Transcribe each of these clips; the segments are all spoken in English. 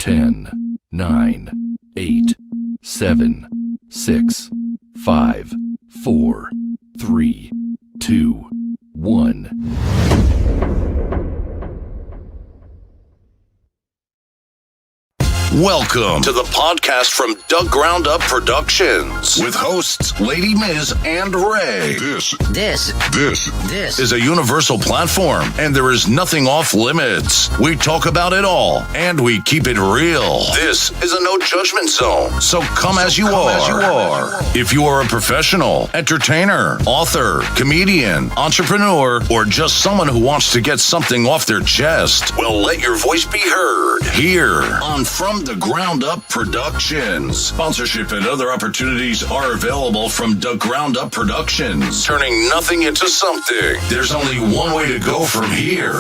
10, 9, 8, 7, 6, 5, 4, 3, 2, 1. Welcome to the podcast from Doug Ground Up Productions with hosts Lady Miz and Ray. This is a universal platform, and there is nothing off limits. We talk about it all, and we keep it real. This is a no judgment zone, so come as you are. If you are a professional, entertainer, author, comedian, entrepreneur, or just someone who wants to get something off their chest, well, let your voice be heard here on From the Ground Up Productions. Sponsorship and other opportunities are available from the Ground Up Productions. Turning nothing into something. There's only one way to go from here.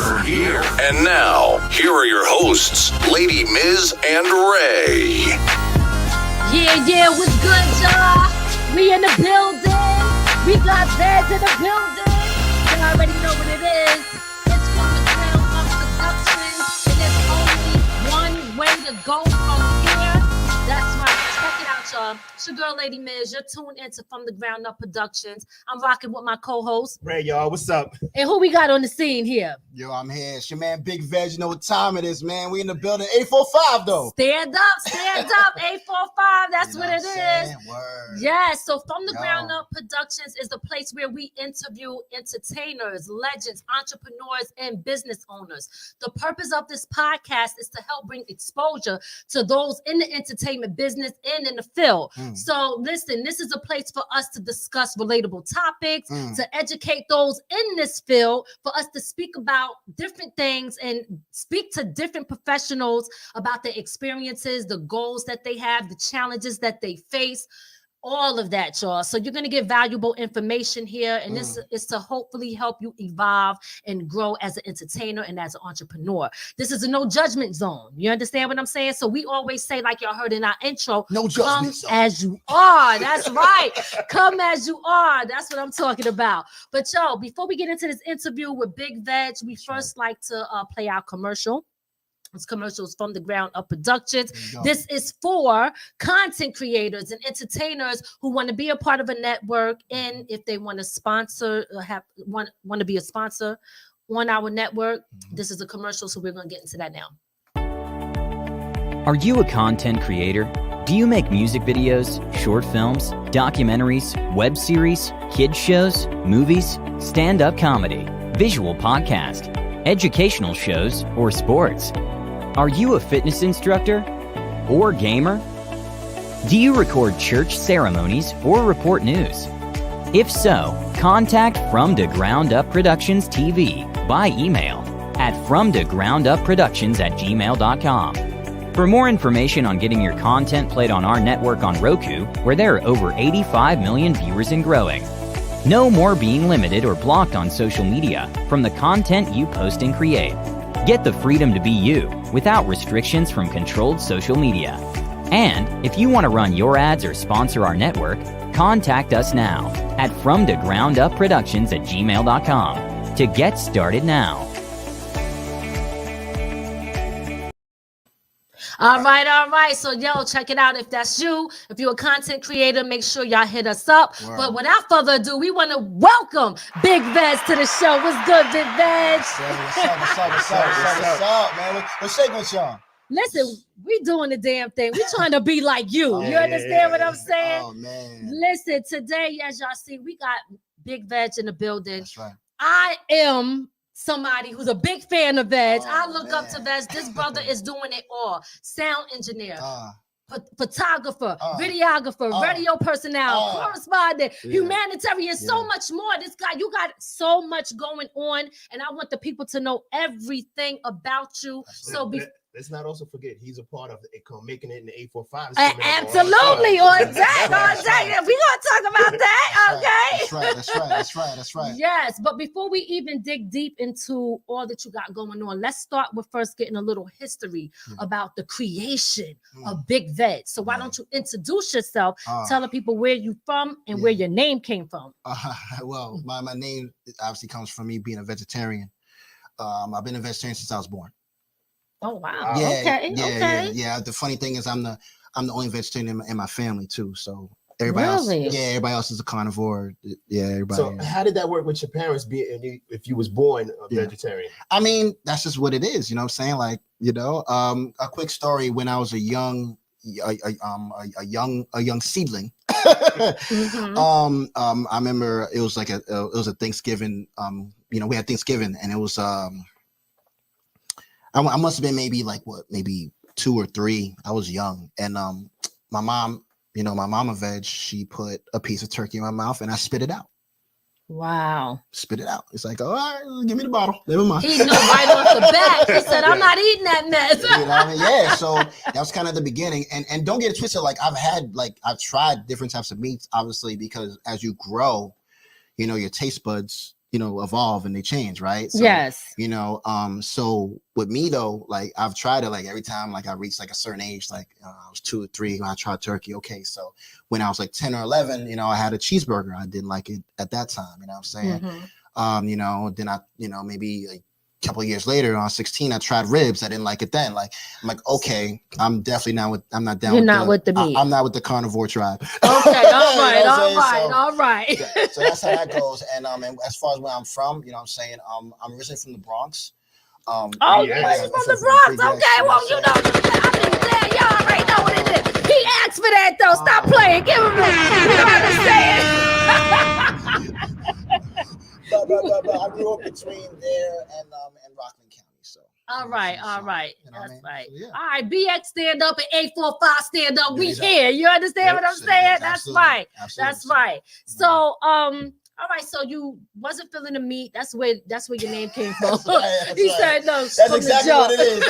And now, here are your hosts, Lady Miz and Ray. Yeah, what's good, y'all? We in the building. We got Veg in the building. You already know what it is. It's From the Ground Up Productions, and there's only one way to go from here. That's right. Check it out, y'all. It's your girl, Lady Miz. You're tuned into From the Ground Up Productions. I'm rocking with my co-host. Ray, y'all, what's up? And who we got on the scene here? Yo, I'm here. It's your man, Big Veg. You know what time it is, man. We in the building. 845, though. Stand up. 845. That's You know what it is. Word. Yeah, so From the Ground Up Productions is the place where we interview entertainers, legends, entrepreneurs, and business owners. The purpose of this podcast is to help bring exposure to those in the entertainment business and in the field. So listen, this is a place for us to discuss relatable topics, to educate those in this field, for us to speak about different things and speak to different professionals about their experiences, the goals that they have, the challenges that they face, all of that, y'all. So you're going to get valuable information here, and this is to hopefully help you evolve and grow as an entertainer and as an entrepreneur. This is a no judgment zone. You understand what I'm saying? So we always say, like y'all heard in our intro, No judgment zone. As you are. That's right. Come as you are. That's what I'm talking about. But yo, before we get into this interview with Big Veg, we first like to play our commercial. It's commercials From the Ground Up Productions. This is for content creators and entertainers who want to be a part of a network, and if they want to sponsor or want to be a sponsor on our network, this is a commercial, so we're going to get into that now. Are you a content creator? Do you make music videos, short films, documentaries, web series, kids shows, movies, stand-up comedy, visual podcast, educational shows, or sports? Are you a fitness instructor or gamer? Do you record church ceremonies or report news? If so, contact From the Ground Up Productions TV by email at fromthegroundupproductions@gmail.com. For more information on getting your content played on our network on Roku, where there are over 85 million viewers and growing. No more being limited or blocked on social media from the content you post and create. Get the freedom to be you without restrictions from controlled social media. And if you want to run your ads or sponsor our network, contact us now at fromthegroundupproductions@gmail.com to get started now. All right. So, yo, check it out. If that's you, if you're a content creator, make sure y'all hit us up. Wow. But without further ado, we want to welcome Big Veg to the show. What's good, Big Veg? What's up, man? What's shaking with y'all? Listen, we doing the damn thing. We trying to be like you. You understand what I'm saying? Oh, man. Listen, today, as y'all see, we got Big Veg in the building. That's right. I am somebody who's a big fan of Veg. Oh, I look up man. to Veg. This brother is doing it all. Sound engineer, photographer, videographer, radio personnel, correspondent, humanitarian, so much more. This guy, you got so much going on, and I want the people to know everything about you. Let's not also forget he's a part of making it in the 845. Absolutely, on deck. We're gonna talk about that. Okay. That's right. Yes, but before we even dig deep into all that you got going on, let's start with first getting a little history about the creation of Big Veg. So why don't you introduce yourself, tell the people where you from and where your name came from? Well, my name obviously comes from me being a vegetarian. I've been a vegetarian since I was born. Oh wow. Yeah, Okay. yeah, Okay. yeah. The funny thing is, I'm the only vegetarian in my family too. So everybody else, Really? yeah, everybody else is a carnivore. Yeah, everybody. So how did that work with your parents? If you was born a vegetarian? I mean, that's just what it is. You know what I'm saying? Like, a quick story. When I was a young seedling. I remember it was like it was a Thanksgiving. We had Thanksgiving, and it was I must have been maybe 2 or 3. I was young, and my mom, my mama veg, she put a piece of turkey in my mouth, and I spit it out. Wow. Spit it out. It's like, all right, give me the bottle. Never mind. He knew right off the bat. He said, I'm not eating that mess. You know what I mean? Yeah. So that was kind of the beginning. And don't get it twisted. Like I've tried different types of meats, obviously, because as you grow, your taste buds, evolve and they change, right? So, yes. So with me though, like I've tried it, like every time like I reached like a certain age, like I was 2 or 3 when I tried turkey. Okay. So when I was like 10 or 11, I had a cheeseburger. I didn't like it at that time. You know what I'm saying? Then I, maybe like a couple of years later, when I was 16, I tried ribs. I didn't like it then. Like, I'm like, okay, I'm definitely I'm not down. You're not with the meat. I'm not with the carnivore tribe. Okay, all right, all right. So that's how that goes. And as far as where I'm from, you know what I'm saying? I'm originally from the Bronx. You're from the Bronx. Okay, well, you already know what it is. He asked for that though. Stop playing. Give him But I grew up between there and Rockland County. So all right. You know That's right. So, yeah. All right, BX stand up and 845 stand up. We here. You understand what I'm saying? That's right. That's right. So all right, so you wasn't feeling the meat. That's where your name came from. He said no. That's exactly what it is.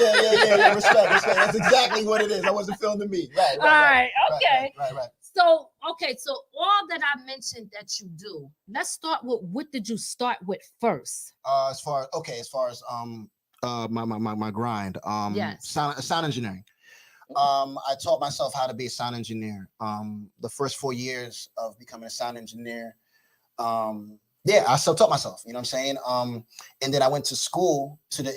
Yeah. Respect. That's exactly what it is. I wasn't feeling the meat. Right. All right. Okay. Right. So all that I mentioned that you do. Let's start with what did you start with first? As far as my grind. Yes. Sound engineering. I taught myself how to be a sound engineer. The first 4 years of becoming a sound engineer. I self-taught myself, you know what I'm saying? And then I went to school to the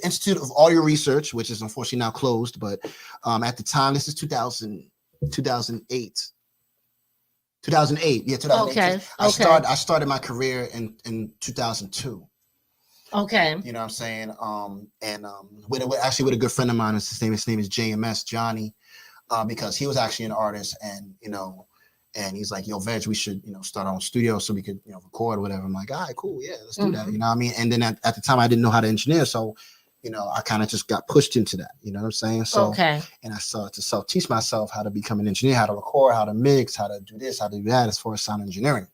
Institute of Audio Research, which is unfortunately now closed, but at the time, this is 2008. Yeah, 2008. Okay. I started my career in 2002. Okay. You know what I'm saying? With a good friend of mine, his name is JMS, Johnny, because he was actually an artist, and and he's like, yo, Veg, we should, start our own studio so we could, record or whatever. I'm like, all right, cool. Yeah, let's do that. You know what I mean? And then at the time I didn't know how to engineer. So, I kind of just got pushed into that. You know what I'm saying? So, and I started to self-teach myself how to become an engineer, how to record, how to mix, how to do this, how to do that as far as sound engineering.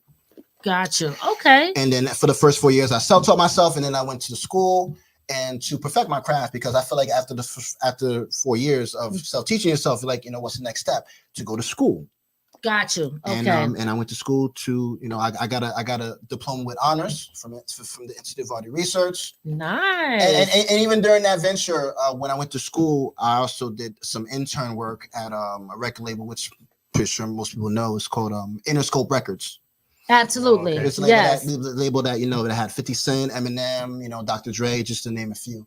Gotcha. Okay. And then for the first 4 years, I self-taught myself. And then I went to the school and to perfect my craft, because I feel like after 4 years of self-teaching yourself, you're like, what's the next step? To go to school. Got you. Okay. And I went to school to, I got a diploma with honors from the Institute of Audio Research. Nice. And even during that venture, when I went to school, I also did some intern work at a record label, which I'm sure most people know is called Interscope Records. Absolutely. It's like that label that that had 50 Cent, Eminem, Dr. Dre, just to name a few.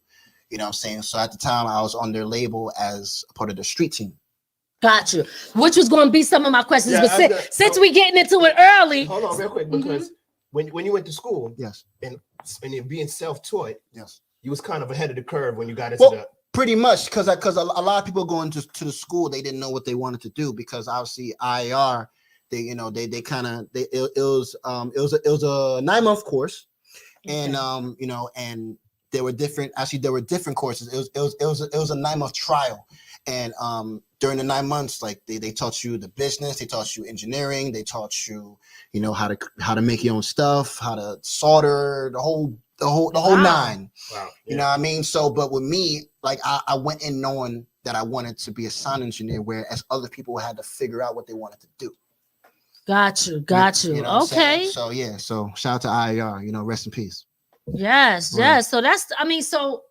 You know what I'm saying? So at the time, I was on their label as a part of the street team. Got you. Which was going to be some of my questions, but since we getting into it early, hold on real quick, because when you went to school, yes, and you're being self-taught, yes, you was kind of ahead of the curve when you got into the. Pretty much, because a lot of people going to the school, they didn't know what they wanted to do, because obviously IAR, it was a 9-month course, and and there were different courses. It was a 9-month trial. And during the 9 months, like they taught you the business, they taught you engineering, they taught you, how to make your own stuff, how to solder, the whole nine. Wow. You know what I mean? So, but with me, like I went in knowing that I wanted to be a sound engineer, whereas other people had to figure out what they wanted to do. Got you. Okay. So yeah. So shout out to IAR. Rest in peace. Yes. So so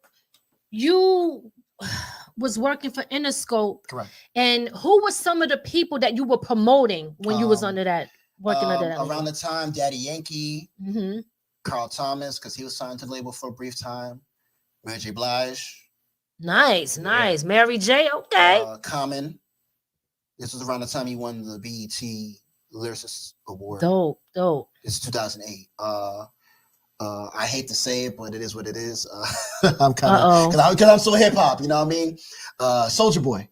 you was working for Interscope. Correct. And who were some of the people that you were promoting when you was under that, working under that? Around the time, Daddy Yankee, Carl Thomas, because he was signed to the label for a brief time, Mary J. Blige, Nice. Mary J. Okay. Common. This was around the time he won the BET Lyricist Award. Dope. It's 2008. I hate to say it, but it is what it is. I'm kind of because I'm so hip hop. You know what I mean? Soulja Boy.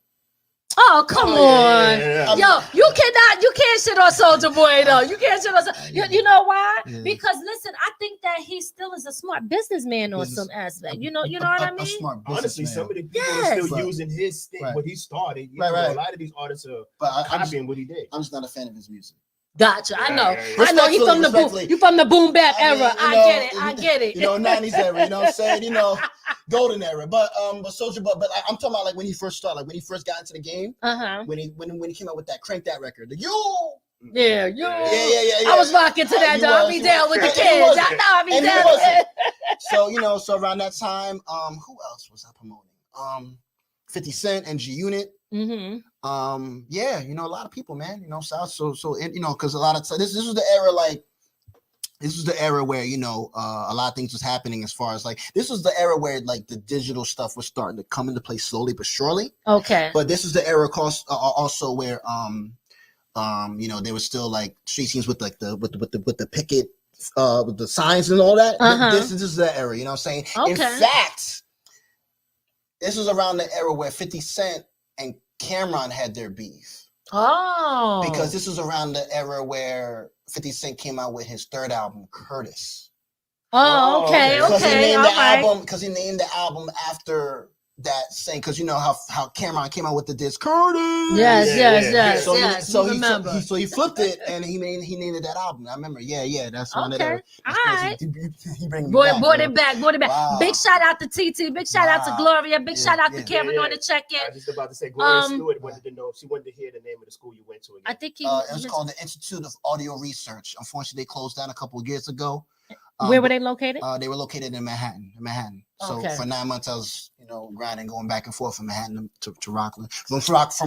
Oh, come on. Yeah. Yo, you can't shit on Soulja Boy though. You can't shit on you know why? Yeah. Because listen, I think that he still is a smart businessman on some aspect. You know what I mean? Smart Honestly, some of the people Yes. are still using his thing, what he started. You know, Right. a lot of these artists are But copying what he did. I'm just not a fan of his music. Gotcha. I know. Yeah. I know. You from the boom. Respectfully. You from the boom bap I mean, era. you I know, get it. You know, 90s era. You know what I'm saying? You know, golden era. But Soulja Boy. But I'm talking about like when he first started, like when he first got into the game. When he came out with that Crank That record. The Yeah. Yeah. I was rocking to that. I'll be down with the kids. I know. I'll be And he down. wasn't. So so around that time, who else was I promoting? 50 Cent and G Unit. Mm-hmm. Yeah, you know, a lot of people, man, you know, and, you know, because a lot of this was the era, like this was the era where, you know, a lot of things was happening as far as like this was the era where like the digital stuff was starting to come into play slowly but surely. Okay. But this is the era also where you know, there was still like street scenes with like the picket with the signs and all that. This is the era, you know what I'm saying? Okay. In fact, this was around the era where 50 Cent and Cameron had their beef. Oh. Because this was around the era where 50 Cent came out with his third album, Curtis. Oh, okay. Because he named All the right. album, because he named the album after that saying, because you know how Cameron came out with the disc Curtis. Yes. So he flipped it and he named it that album. I remember. Yeah. That's around that era. All right. He bring me Brought back. it back. Wow. Big shout out to TT. Big shout out to Gloria. Big shout out to Yeah, Karen yeah. on the check-in. I was just about to say, Gloria Stewart wanted to know if she wanted to hear the name of the school you went to again. I think It was called the Institute of Audio Research. Unfortunately, they closed down a couple of years ago. Where were they located? They were located in Manhattan. So for 9 months, I was, you know, grinding, going back and forth from Manhattan to Rockland, from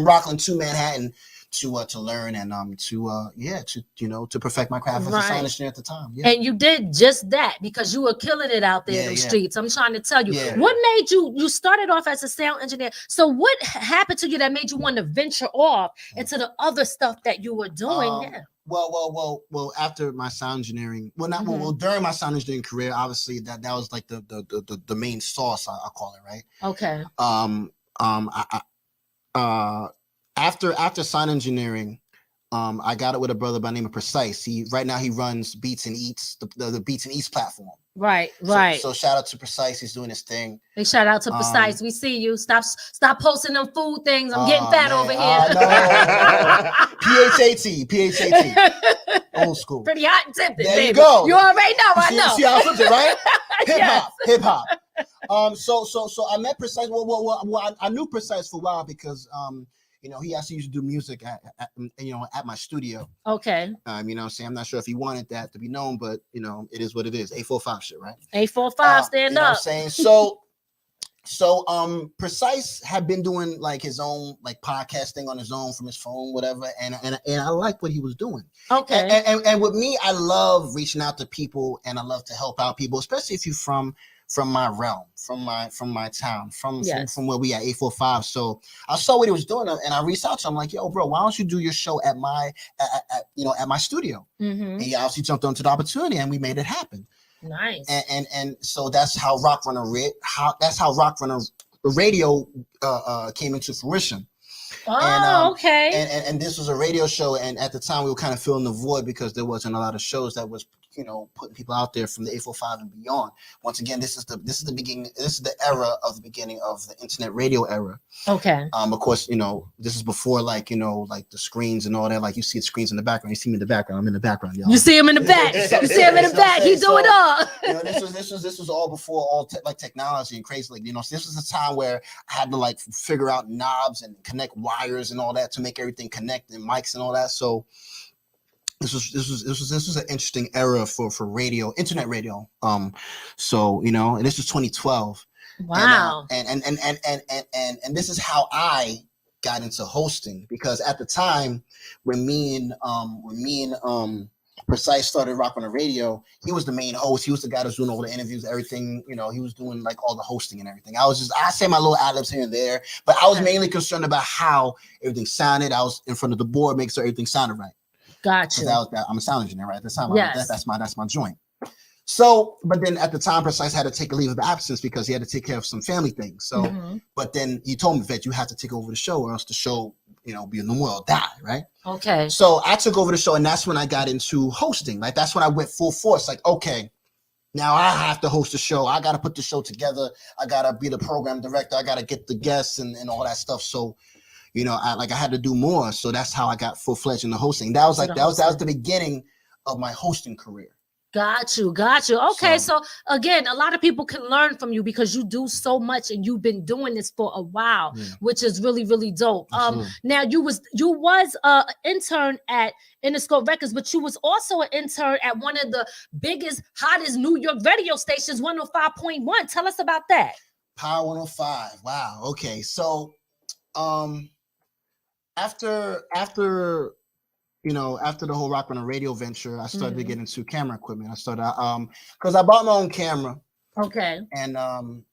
Rockland to Manhattan to learn and to perfect my craft as a sound engineer at the time. Yeah. And you did just that because you were killing it out there in the streets. I'm trying to tell you. Yeah. What made you started off as a sound engineer? So what happened to you that made you want to venture off into the other stuff that you were doing? Well, after my sound engineering, during my sound engineering career, obviously that was like the main sauce, I call it, right? Okay. After sound engineering, I got it with a brother by the name of Precise. Right now he runs Beats and Eats, the Beats and Eats platform. Right. So shout out to Precise. He's doing his thing. Big shout out to Precise. We see you. Stop posting them food things. I'm getting fat over here. PHAT. Old school. Pretty hot and tempted. There baby. you go. You already know. I know. See how I flipped it, right? Yes. Hip hop. So I met Precise. Well, I knew Precise for a while because you know, he actually used to do music at my studio. Okay. You know what I'm saying? I'm not sure if he wanted that to be known, but you know, it is what it is. 845 shit, right? 845, stand you know up. What I'm saying? So Precise had been doing like his own like podcasting on his own from his phone, whatever, and I liked what he was doing. Okay. And with me, I love reaching out to people and I love to help out people, especially if you're from my realm, from my town, from where we at 845. So I saw what he was doing and I reached out to him like, yo, bro, why don't you do your show at my studio? And he obviously jumped onto the opportunity and we made it happen. Nice. And so that's how Rock Runner Radio came into fruition. Oh, okay. And this was a radio show, and at the time we were kind of filling the void because there wasn't a lot of shows that was, you know, putting people out there from the 845 and beyond. Once again, this is the beginning. This is the era of the beginning of the internet radio era. Okay. Of course, you know, this is before like, you know, like the screens and all that. Like you see the screens in the background. You see me in the background. I'm in the background, y'all. You see him in the back. You see him in the back. He do it all. You know, this was all before like technology and crazy. Like, you know, so this was a time where I had to like figure out knobs and connect wires and all that to make everything connect and mics and all that. So this was an interesting era for radio, internet radio. So, you know, and this was 2012. Wow. And this is how I got into hosting, because at the time when me and Precise started Rock on the Radio, he was the main host. He was the guy that's doing all the interviews, everything. You know, he was doing like all the hosting and everything. I say my little ad-libs here and there, but I was mainly concerned about how everything sounded. I was in front of the board, make sure everything sounded right. Gotcha. I'm a sound engineer, right? That's my joint. So, but then at the time, Precise had to take a leave of absence because he had to take care of some family things. So, but then he told me that you have to take over the show, or else the show, you know, be no more or die, right? Okay. So I took over the show, and that's when I got into hosting. Like, that's when I went full force. Like, okay, now I have to host the show. I got to put the show together. I got to be the program director. I got to get the guests and all that stuff. So, you know, I had to do more. So that's how I got full-fledged in the hosting. That was the beginning of my hosting career. Got you. Okay, so again, a lot of people can learn from you because you do so much and you've been doing this for a while, which is really, really dope. Now you was an intern at Interscope Records, but you was also an intern at one of the biggest, hottest New York radio stations, 105.1. Tell us about that. Power 105. Wow. Okay. So after the whole Rock on the Radio venture, I started to get into camera equipment. I started because I bought my own camera. Okay. And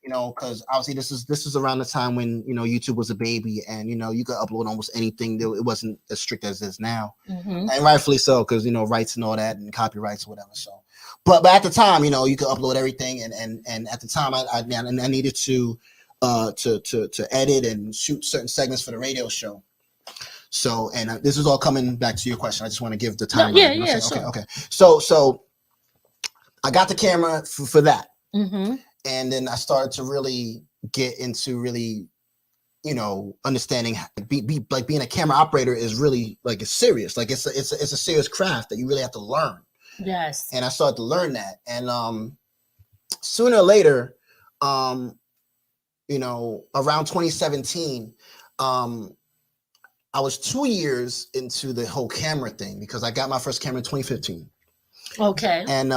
you know, because obviously this is around the time when, you know, YouTube was a baby, and, you know, you could upload almost anything. It wasn't as strict as it is now, and rightfully so, because, you know, rights and all that and copyrights or whatever. So, but at the time, you know, you could upload everything, and at the time I needed to edit and shoot certain segments for the radio show. So, and this is all coming back to your question. I just want to give the time. Sure. Okay. So I got the camera for that. And then I started to really get into you know, understanding like being a camera operator is really like, it's serious. Like it's a serious craft that you really have to learn. Yes. And I started to learn that. And sooner or later, you know, around 2017, I was 2 years into the whole camera thing because I got my first camera in 2015. Okay. And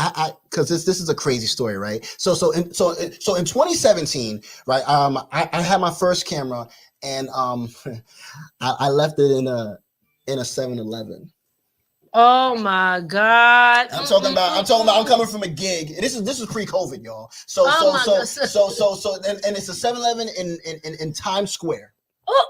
I because this is a crazy story, right? So in 2017, right? I had my first camera, and I left it in a 7-Eleven. Oh my God! I'm talking about. I'm coming from a gig. This is pre-COVID, y'all. So and it's a 7-Eleven in Times Square. Oh,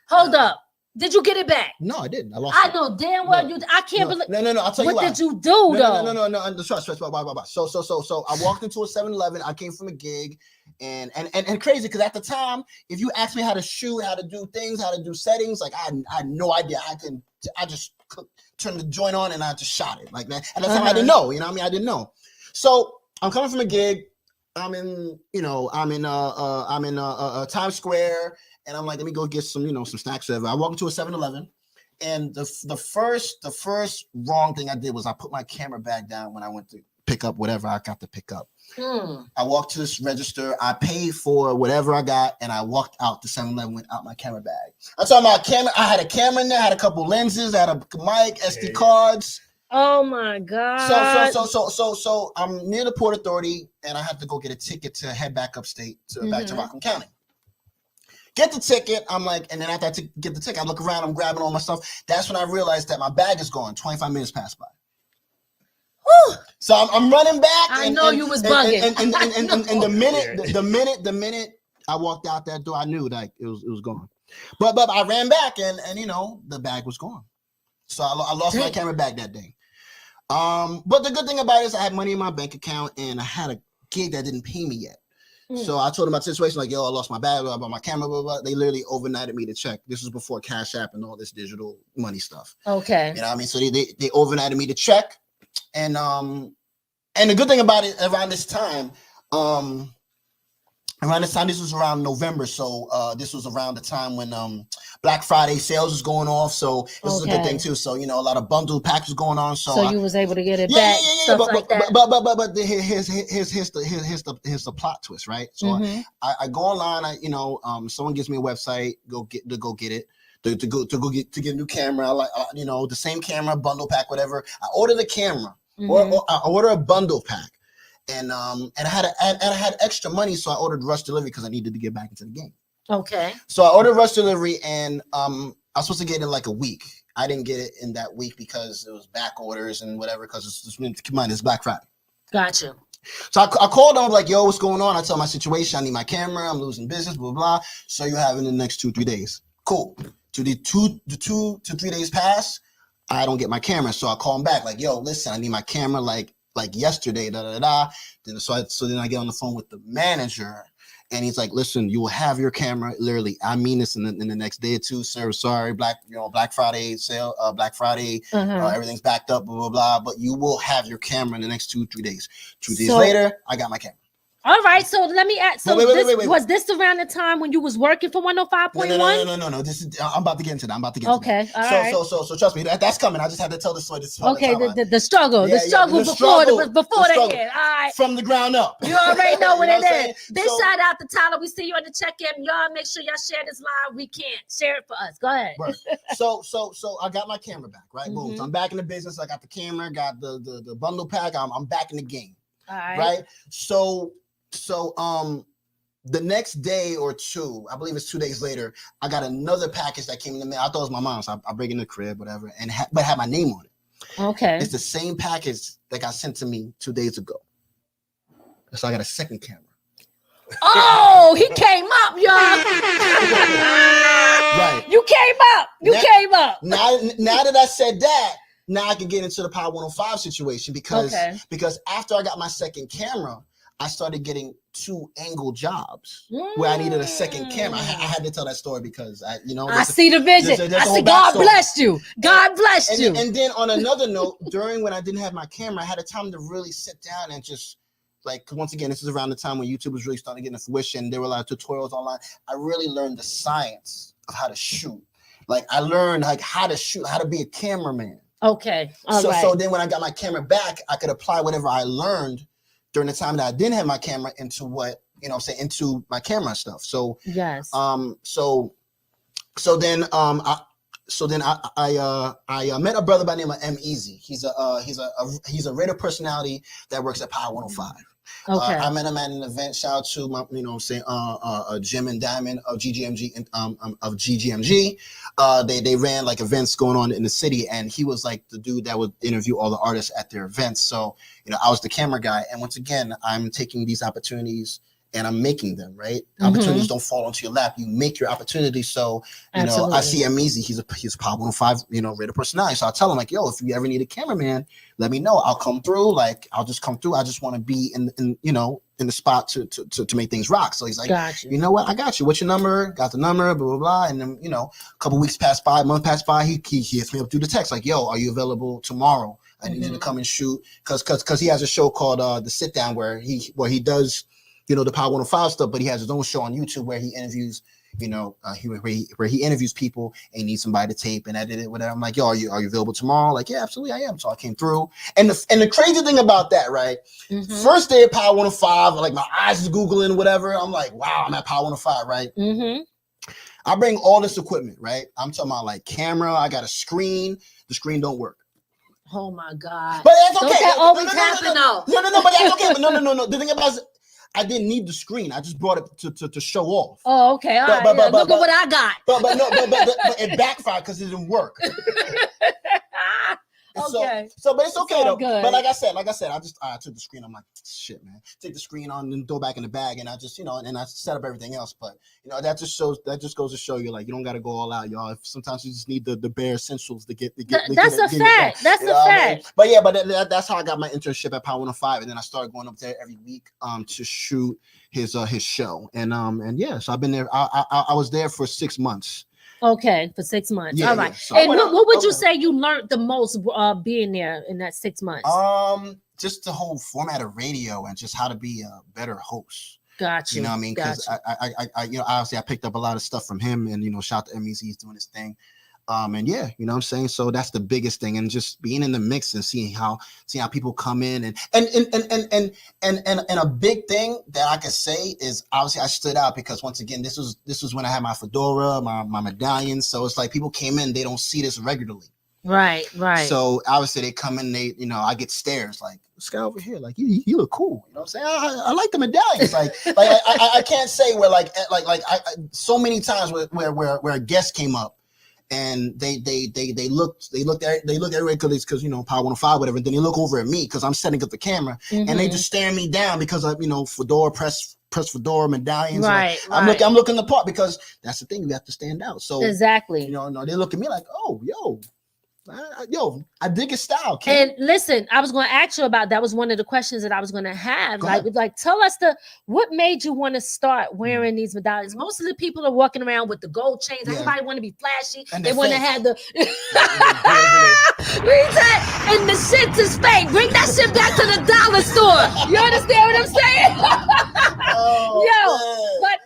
hold up. Did you get it back? No, I didn't. I lost it. I know damn well you. I can't believe. No. I'll tell you what why. did you do though? No. Trust. Blah. So I walked into a 7-Eleven. I came from a gig, and crazy because at the time, if you asked me how to shoot, how to do things, how to do settings, like I had no idea. I just turned the joint on and I just shot it like that. At the time, I didn't know. You know what I mean? I didn't know. So I'm coming from a gig. I'm in Times Square. And I'm like, let me go get some snacks. Whatever. I walk into a 7-Eleven, and the first wrong thing I did was I put my camera bag down when I went to pick up whatever I got to pick up. I walked to this register, I paid for whatever I got, and I walked out the 7-Eleven without my camera bag. I'm talking about camera. I had a camera in there, I had a couple lenses, I had a mic, SD cards. Oh my God. So I'm near the Port Authority, and I have to go get a ticket to head back upstate back to Rockland County. Get the ticket. I'm like, and then after I get the ticket, I look around, I'm grabbing all my stuff. That's when I realized that my bag is gone. 25 minutes passed by. Whew. So I'm running back. I know you was bugging. And the minute I walked out that door, I knew like it was gone. But I ran back and the bag was gone. So I lost my camera bag that day. But the good thing about it is I had money in my bank account and I had a gig that didn't pay me yet. So I told them my situation, like, yo, I lost my bag, blah, blah, my camera, blah, blah. They literally overnighted me to check. This was before Cash App and all this digital money stuff. Okay. You know what I mean? So they overnighted me to check. And the good thing about it, around this time, this was around November. So this was around the time when Black Friday sales was going off. So this is a good thing too. So a lot of bundle packs was going on. So you was able to get it back. But here's the plot twist, right? So I go online. Someone gives me a website. Go get it. To get a new camera. I like the same camera, bundle pack, whatever. I order the camera or I order a bundle pack. And I had extra money, so I ordered rush delivery because I needed to get back into the game. Okay. So I ordered rush delivery, and I was supposed to get it in like a week. I didn't get it in that week because it was back orders and whatever. Because keep in mind, it's Black Friday. Gotcha. So I called them like, yo, what's going on? I tell my situation. I need my camera. I'm losing business, blah, blah, blah. So you have it in the next 2-3 days. Cool. To the 2 to 3 days pass, I don't get my camera. So I call them back like, yo, listen, I need my camera like yesterday, Then then I get on the phone with the manager. And he's like, listen, you will have your camera. Literally, I mean this in the next day or two, sir. Sorry, Black Friday sale, Black Friday, everything's backed up, blah, blah, blah. But you will have your camera in the next 2-3 days. 2 days later, I got my camera. All right, so let me ask. So wait. Was this around the time when you was working for 105.1? No. This is I'm about to get into that. Okay, all right. So trust me, that's coming. I just had to tell the story. Okay, the struggle before the hit. All right, from the ground up. You already know what it is. Big shout out to Tyler. We see you on the check-in. Y'all make sure y'all share this live. We can't share it for us. Go ahead. Right. So I got my camera back. Right, boom. So I'm back in the business. I got the camera, got the bundle pack. I'm back in the game. All right. Right. So the next day or two, I believe it's 2 days later, I got another package that came in the mail. I thought it was my mom's. I bring it in the crib, whatever, but had my name on it. Okay. It's the same package that got sent to me 2 days ago. So I got a second camera. Oh, he came up, y'all. Right. You came up. Now that I said that, now I can get into the Power 105 situation because after I got my second camera, I started getting 2 angle jobs where I needed a second camera. I had to tell that story because I see the vision. I see God blessed you. God blessed you. And then on another note, during when I didn't have my camera, I had a time to really sit down and just once again, this is around the time when YouTube was really starting to get into fruition. There were a lot of tutorials online. I really learned the science of how to shoot. I learned how to shoot, how to be a cameraman. Okay. All right. So then when I got my camera back, I could apply whatever I learned during the time that I didn't have my camera into into my camera stuff. So yes. So then I met a brother by the name of M Easy. He's a radio personality that works at Power 105. Okay. I met him at an event. Shout out to my, Jim and Diamond of GGMG of GGMG. They ran events going on in the city, and he was the dude that would interview all the artists at their events. So I was the camera guy, and once again, I'm taking these opportunities and I'm making them, right? Opportunities don't fall into your lap. You make your opportunities. So, I see him easy. He's a Power 105, radio personality. So I tell him yo, if you ever need a cameraman, let me know. I'll come through. I'll just come through. I just want to be in the spot to make things rock. So he's like, gotcha. You know what? I got you. What's your number? Got the number, blah, blah, blah. And then, a couple weeks passed by, a month passed by. He hits me up through the text yo, are you available tomorrow? I need you to come and shoot. Cause he has a show called The Sit Down where he does, the Power 105 stuff, but he has his own show on YouTube where he interviews, where he interviews people and he needs somebody to tape and edit it, whatever. I'm like, yo, are you available tomorrow? Yeah, absolutely, I am. So I came through. And the crazy thing about that, right? First day at Power 105, my eyes is Googling, whatever. I'm like, wow, I'm at Power 105, right? I bring all this equipment, right? I'm talking about camera. I got a screen. The screen don't work. Oh my God. But that's okay. Don't that always happen though? No, but that's okay. But no. The thing about it, I didn't need the screen. I just brought it to show off. Oh, okay. All right. Look at what I got. But it backfired because it didn't work. Okay. But it's okay though. Good. But like I said, I took the screen. I'm like, shit, man. Take the screen on and throw it back in the bag, and I just, and I set up everything else. But that just goes to show you, you don't got to go all out, y'all. Sometimes you just need the bare essentials to get. That's a fact. That's a fact. But yeah, that's how I got my internship at Power 105, and then I started going up there every week to shoot his show, and yeah, so I've been there. I was there for 6 months. Okay, for 6 months. Yeah, all right. Yeah. So and what would you say you learned the most being there in that 6 months? Just the whole format of radio and just how to be a better host. Gotcha. You know what I mean? Because I obviously I picked up a lot of stuff from him, and shout out to MEZ, he's doing his thing. And yeah, you know what I'm saying? So that's the biggest thing, and just being in the mix and seeing how people come in and a big thing that I could say is obviously I stood out because once again, this was when I had my fedora, my medallions. So it's people came in, they don't see this regularly. Right. So obviously they come in, I get stares this guy over here, you look cool. You know what I'm saying? I like the medallions. I can't say where so many times where a guest came up and they looked everywhere because you know Power 105 whatever. And then they look over at me because I'm setting up the camera, and they just staring me down because of fedora press fedora medallions. Right, like, I'm looking the part because that's the thing, you have to stand out. So exactly, they look at me like, oh, I dig his style. Kid. And listen, I was going to ask you about that. Was one of the questions that I was going to have. Like, tell us what made you want to start wearing these medallions. Most of the people are walking around with the gold chains. Yeah. Everybody want to be flashy. And they want to have the and the shit is fake. Bring that shit back to the dollar store. You understand what I'm saying? But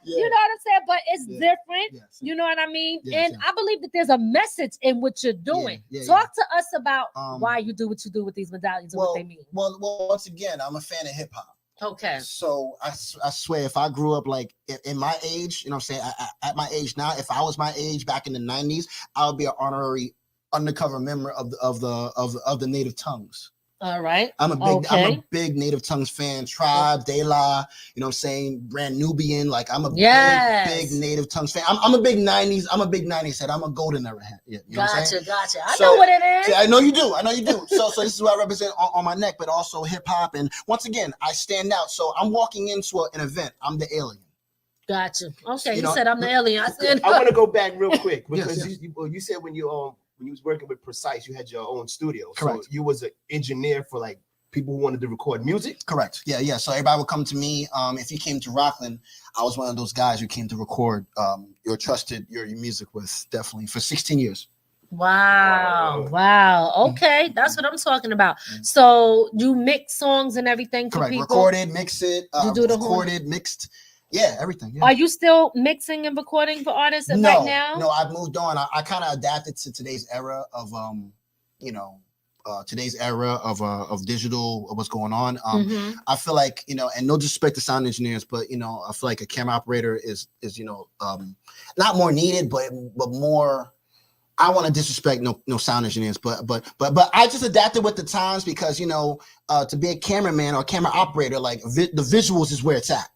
you know what I'm saying? But it's different. Yes. You know what I mean? Yes, and I believe that there's a message in what you're doing. Talk to us about why you do what you do with these medallions and what they mean. Well, once again, I'm a fan of hip hop. Okay. So I swear, if I grew up like in my age, you know what I'm saying, at my age now, if I was my age back in the 90s, I would be an honorary undercover member of the native tongues. All right. I'm a big Native Tongues fan. Tribe, De La, you know what I'm saying? Brand Nubian. Like I'm a big Native Tongues fan. I'm a big 90s. I'm a big 90s head. I'm a golden era head. You know gotcha. I know what it is. Yeah, I know you do. So this is what I represent on my neck, but also hip hop. And once again, I stand out. So I'm walking into an event. I'm the alien. Gotcha. Okay, you said I'm the alien. I want to go back real quick because you said when you was working with Precise, you had your own studio. Correct. So you was an engineer for like people who wanted to record music. Correct. Yeah. So everybody would come to me. If you came to Rockland, I was one of those guys who came to record your music with, definitely for 16 years. Wow. Okay, that's what I'm talking about. So you mix songs and everything for people? Recorded, mix it, you do the recorded, mixed. Yeah, everything. Yeah. Are you still mixing and recording for artists right now? No, I've moved on. I kind of adapted to today's era of digital, what's going on. I feel like, and no disrespect to sound engineers, but I feel like a camera operator is not more needed, but more. I want to disrespect no sound engineers, but I just adapted with the times because to be a cameraman or a camera operator, like the visuals is where it's at.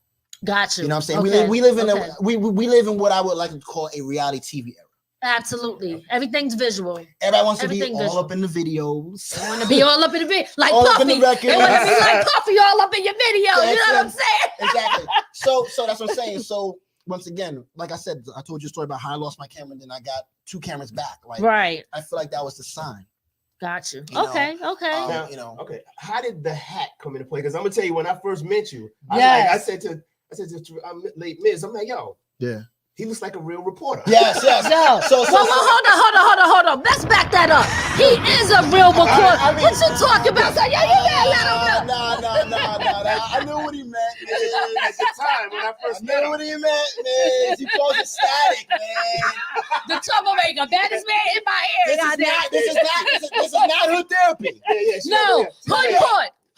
Gotcha. You know what I'm saying? Okay. We live in we live in what I would like to call a reality TV era. Absolutely. Everything's visual. Everybody wants to be all up in the videos. They want to be all up in the video. Like Puffy. They want to be like Puffy all up in your video. You know what I'm saying? Exactly. So that's what I'm saying. So once again, like I said, I told you a story about how I lost my camera and then I got 2 cameras back. Like, right. I feel like that was the sign. Got you. Okay. Now, okay. How did the hat come into play? Because I'm gonna tell you, when I first met you, I said to late Miz, I'm like, yo, he looks like a real reporter. Yes. So hold on. Let's back that up. He is a real reporter. What you talking about? So, No. I knew what he meant, man. At the time when I first met him. What he meant, man. He calls it static, man. The troublemaker, baddest man in my ear. This is not hood therapy. No,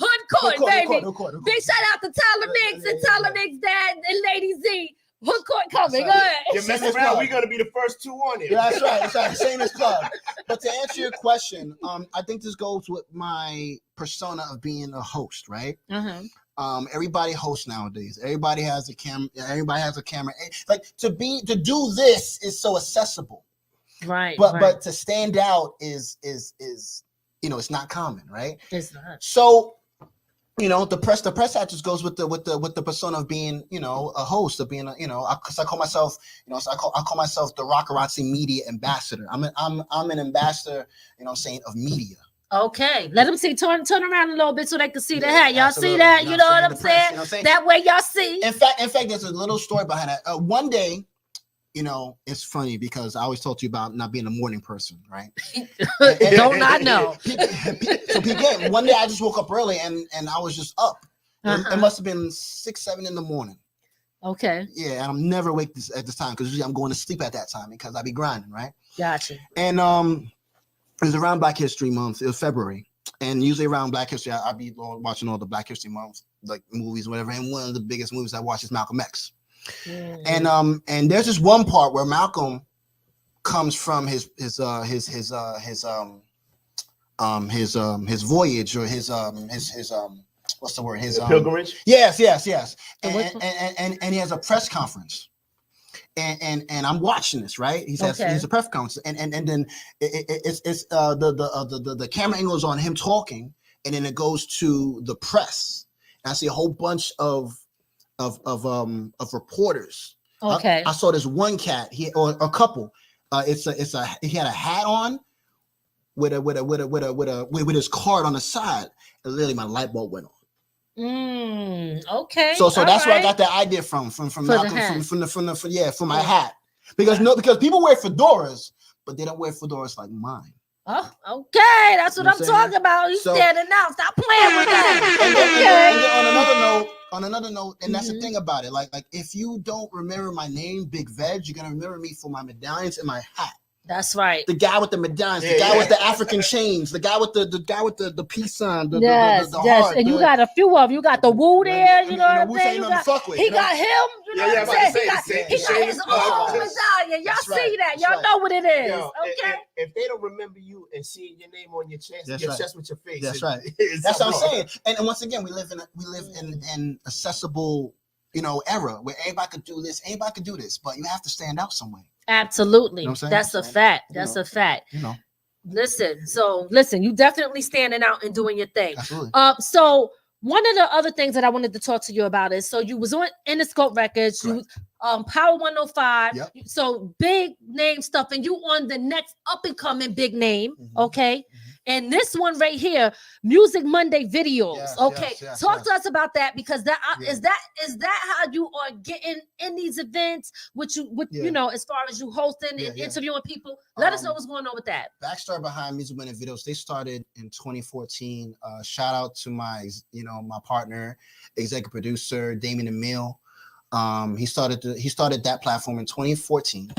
Hood court, baby. Big shout out to Tyler Mix and Tyler Mix dad and Lady Z. Hood court coming. Go ahead. You're messing around. We're gonna be the first 2 on here. Yeah, that's right. Same as club. But to answer your question, I think this goes with my persona of being a host, right? Everybody hosts nowadays. Everybody has a camera. Like to do this is so accessible, right? But to stand out is it's not common, right? It's not. So. The press hat just goes with the persona of being, a host, of being because I call myself, I call myself the Rockerazzi media ambassador. I'm an ambassador, of media. Okay, let them see. Turn around a little bit so they can see the hat. Y'all see that? You know what I'm saying? That way y'all see. In fact, there's a little story behind that. One day, it's funny because I always talk to you about not being a morning person, right? Don't I know? So one day I just woke up early and I was just up. It must have been 6, 7 in the morning. Okay. Yeah, and I'm never awake at this time because usually I'm going to sleep at that time because I be grinding, right? Gotcha. And it was around Black History Month. It was February, and usually around Black History, I'll be watching all the Black History Month like movies, whatever. And one of the biggest movies I watch is Malcolm X. And there's this one part where Malcolm comes from his voyage or his what's the word? His pilgrimage. Yes. And he has a press conference, And I'm watching this, right? He's a press conference, and then it's the camera angle is on him talking, and then it goes to the press. And I see a whole bunch of reporters. Okay. I saw this one cat, or a couple. He had a hat on with his card on the side, and literally my light bulb went on. Okay. So that's where I got that idea from Malcolm, from my hat. Because people wear fedoras, but they don't wear fedoras like mine. Oh, okay. That's what I'm talking about. You standing out. Stop playing with that. On another note, and that's the thing about it. Like if you don't remember my name, Big Veg, you're gonna remember me for my medallions and my hat. That's right. The guy with the medallions, the guy with the African chains, the guy with the peace sign, the heart. And you got a few of them. You got the Woo there, you know what I'm saying? He got him, you know what I'm saying? He got his own medallion. Y'all see that. Y'all know what it is. Okay. If they don't remember you and seeing your name on your chest with your face. That's right. That's what I'm saying. And once again, we live in an accessible, era where anybody could do this, but you have to stand out some way. Absolutely. That's a fact. That's a fact. Listen, you definitely standing out and doing your thing. Absolutely. So one of the other things that I wanted to talk to you about is, so you was on Interscope Records, you Power 105, so big name stuff, and you on the next up and coming big name, okay? And this one right here, Music Monday videos. Talk to us about that, because that is that how you are getting in these events, as far as you hosting and interviewing people. Let us know what's going on with that. Backstory behind Music Monday videos. They started in 2014. Shout out to my partner, executive producer Damien Emile. He started that platform in 2014,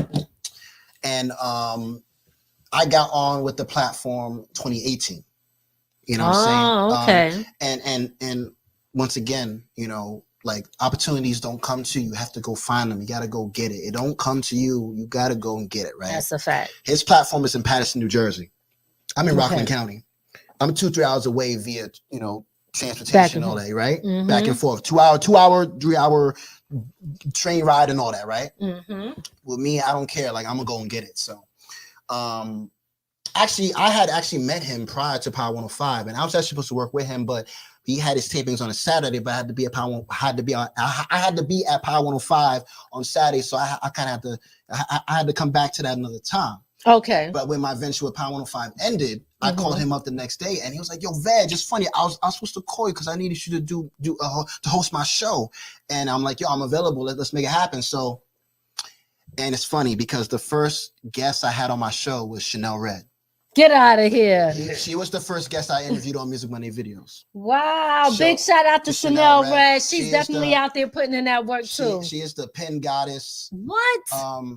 and I got on with the platform 2018. You know what I'm saying? And once again, like opportunities don't come to you. You have to go find them. You got to go get it. It don't come to you. You got to go and get it, right? That's a fact. His platform is in Patterson, New Jersey. I'm in Rockland County. I'm 2-3 hours away via, transportation, all that, right? Back and forth. 2 hour, 3 hour train ride and all that, right? With me, I don't care. Like, I'm going to go and get it. So, actually, I had met him prior to Power 105, and I was actually supposed to work with him, but he had his tapings on a Saturday, but I had to be at Power 105 on Saturday, so I kind of had to come back to that another time. Okay. But when my venture with Power 105 ended, I called him up the next day, and he was like, "Yo, Veg, it's funny. I was supposed to call you because I needed you to to host my show," and I'm like, "Yo, I'm available. Let's make it happen." So. And it's funny because the first guest I had on my show was Chanel Red. Get out of here. She was the first guest I interviewed on Music Monday videos. Wow. Big shout out to Chanel Red. She's definitely out there putting in that work too. She is the pen goddess. What?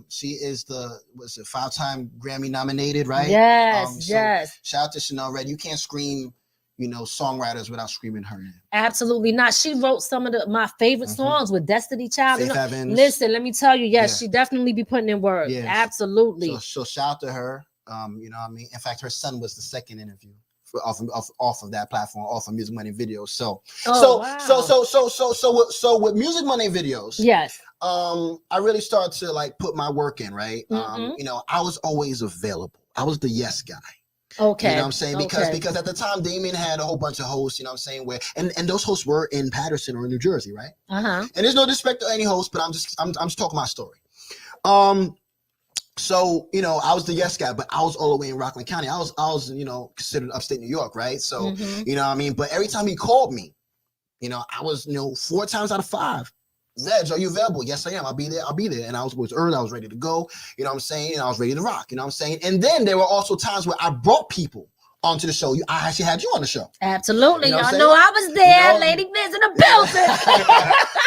She is the 5-time Grammy nominated, right? Yes, yes. Shout out to Chanel Red. You can't scream, songwriters without screaming her name. Absolutely not. She wrote some of my favorite songs with Destiny Child. Faith Evans. Listen, let me tell you, she definitely be putting in work. Yes. Absolutely. So shout out to her. You know what I mean? In fact, her son was the second interview off of that platform, off of Music Monday videos. So with Music Monday videos, yes. I really started to like put my work in, right? I was always available. I was the yes guy. Okay. You know what I'm saying? Because at the time, Damien had a whole bunch of hosts, you know what I'm saying, where and those hosts were in Patterson or in New Jersey, right? And there's no disrespect to any host, but I'm just talking my story. So, I was the yes guy, but I was all the way in Rockland County. I was considered upstate New York, right? So, you know what I mean? But every time he called me, I was, 4 times out of 5. Veg, are you available? Yes, I am. I'll be there. And I was early. I was ready to go. You know what I'm saying? And I was ready to rock. You know what I'm saying? And then there were also times where I brought people onto the show. I actually had you on the show. Absolutely. Y'all know I was there. Lady Biz in the building.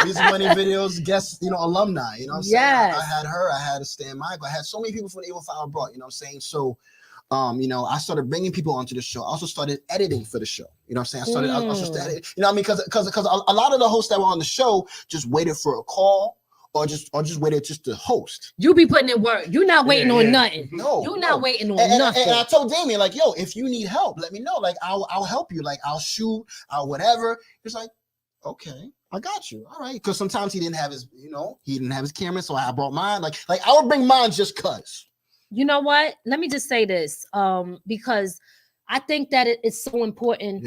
Music Monday videos, guest, alumni. You know what I'm saying? I had her. I had Stan Michael. I had so many people from the Evil File brought. You know what I'm saying? So, I started bringing people onto the show. I also started editing for the show. You know what I'm saying? I also started editing. You know what I mean? Because a lot of the hosts that were on the show just waited for a call or just waited just to host. You be putting in work. You're not waiting on nothing. No, you're not waiting on nothing. And I told Damien, like, yo, if you need help, let me know. Like, I'll help you. Like, I'll shoot, I'll whatever. It's like, okay. I got you. All right. Because sometimes he didn't have his, camera. So I brought mine. Like I would bring mine just cause. You know what? Let me just say this. Because I think that it's so important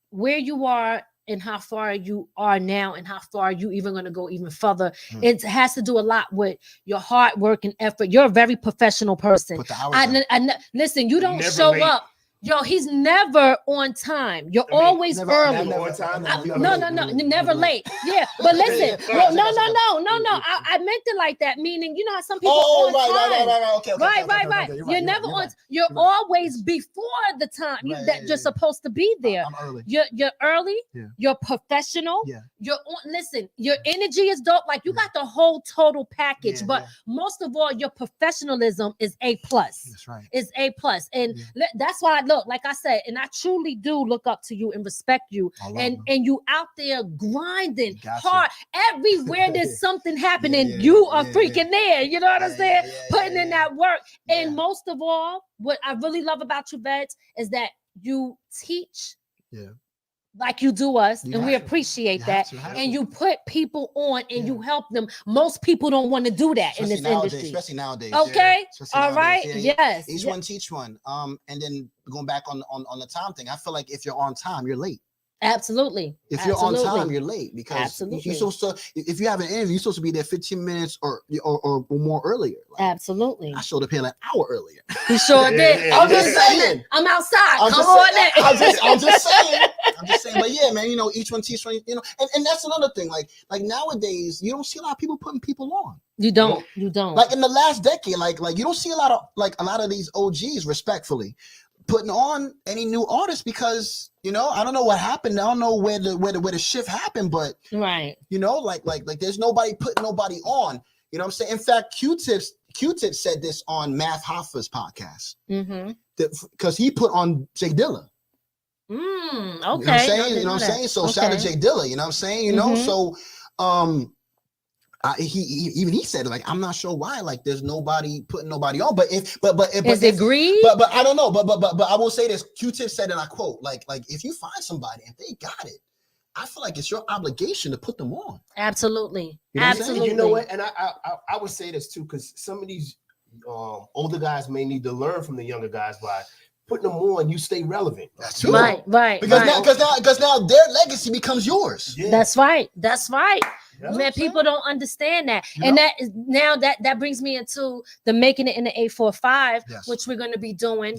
where you are and how far you are now and how far you even going to go even further. It has to do a lot with your hard work and effort. You're a very professional person. Listen, you don't show up. Yo, he's never on time. You're always early. Never on time. Never late. Yeah, but listen, no. I meant it like that, meaning you know how some people on time. Right. You're never on. You're always before the time that you're supposed to be there. I'm early. You're early. Yeah. You're professional. Yeah. You're on. Listen, your energy is dope. Like you got the whole total package. But most of all, your professionalism is A+. That's right. Is A+, and that's why I look. Like I said, and I truly do look up to you and respect you. And you out there grinding hard. Everywhere there's something happening, you are freaking there. You know what I'm saying? Putting in that work. And most of all, what I really love about you, Vets, is that you teach like you do us, and we appreciate that. And you put people on and you help them. Most people don't want to do that in this industry. Especially nowadays. Okay. All right. Yes. Each one teach one. And then going back on the time thing, I feel like if you're on time, you're late. Absolutely. If you're on time, you're late because you're supposed to. If you have an interview, you're supposed to be there 15 minutes or more earlier. Like, absolutely. I showed up here an hour earlier. He sure did. I'm just saying. I'm outside. I'm just saying. But yeah, man, each one teach one. And that's another thing. Like nowadays, you don't see a lot of people putting people on. You don't. Like in the last decade, like you don't see a lot of these OGs, respectfully, putting on any new artists because I don't know what happened. I don't know where the shift happened, but like there's nobody putting nobody on. You know what I'm saying? In fact, Q-Tip said this on Math Hoffa's podcast because he put on Jay Dilla. Okay. You know what I'm saying? So shout out to Jay Dilla. You know what I'm saying? So he said like I'm not sure why like there's nobody putting nobody on, but is it greed? But I don't know. But I will say this. Q-Tip said, and I quote, like if you find somebody and they got it, I feel like it's your obligation to put them on. Absolutely. Absolutely. You know what? And I would say this too, because some of these older guys may need to learn from the younger guys by putting them on. You stay relevant. That's true. Right. Because now their legacy becomes yours. Yeah. That's right. Man, people don't understand that. And that brings me into the making it in the 845, which we're going to be doing.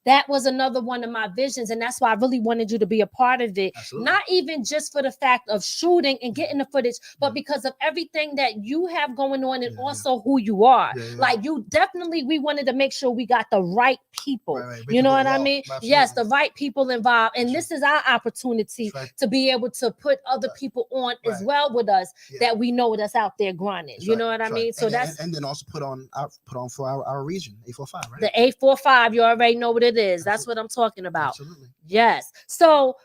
That was another one of my visions, and that's why I really wanted you to be a part of it. Absolutely. Not even just for the fact of shooting and getting the footage, but because of everything that you have going on and also who you are. Like we wanted to make sure we got the right people. You know what I mean? Absolutely. Yes, the right people involved. And this is our opportunity to be able to put other people on as well with us that we know that's out there grinding. You know what I mean? So and then also put on for our region, 845, right? The 845, you already know what it is. Absolutely. That's what I'm talking about. Absolutely. Yes. So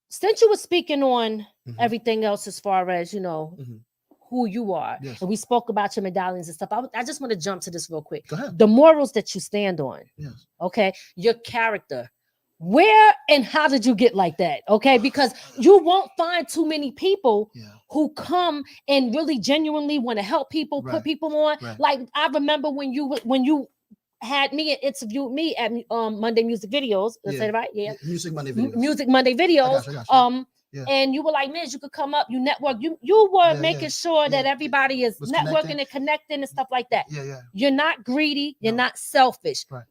since you were speaking on everything else as far as, who you are, and we spoke about your medallions and stuff, I just want to jump to this real quick. Go ahead. The morals that you stand on. Yes. Okay. Your character. Where and how did you get like that? Okay. Because you won't find too many people who come and really genuinely want to help people, put people on. Like I remember when you had me and interviewed me at Monday Music Videos. Let's say it right? Yeah. Music Monday Videos. Music Monday Videos. I got you. And you were like, man, you could come up, you network, you were making sure that everybody is networking and connecting and stuff like that. You're not greedy, you're not selfish. Right.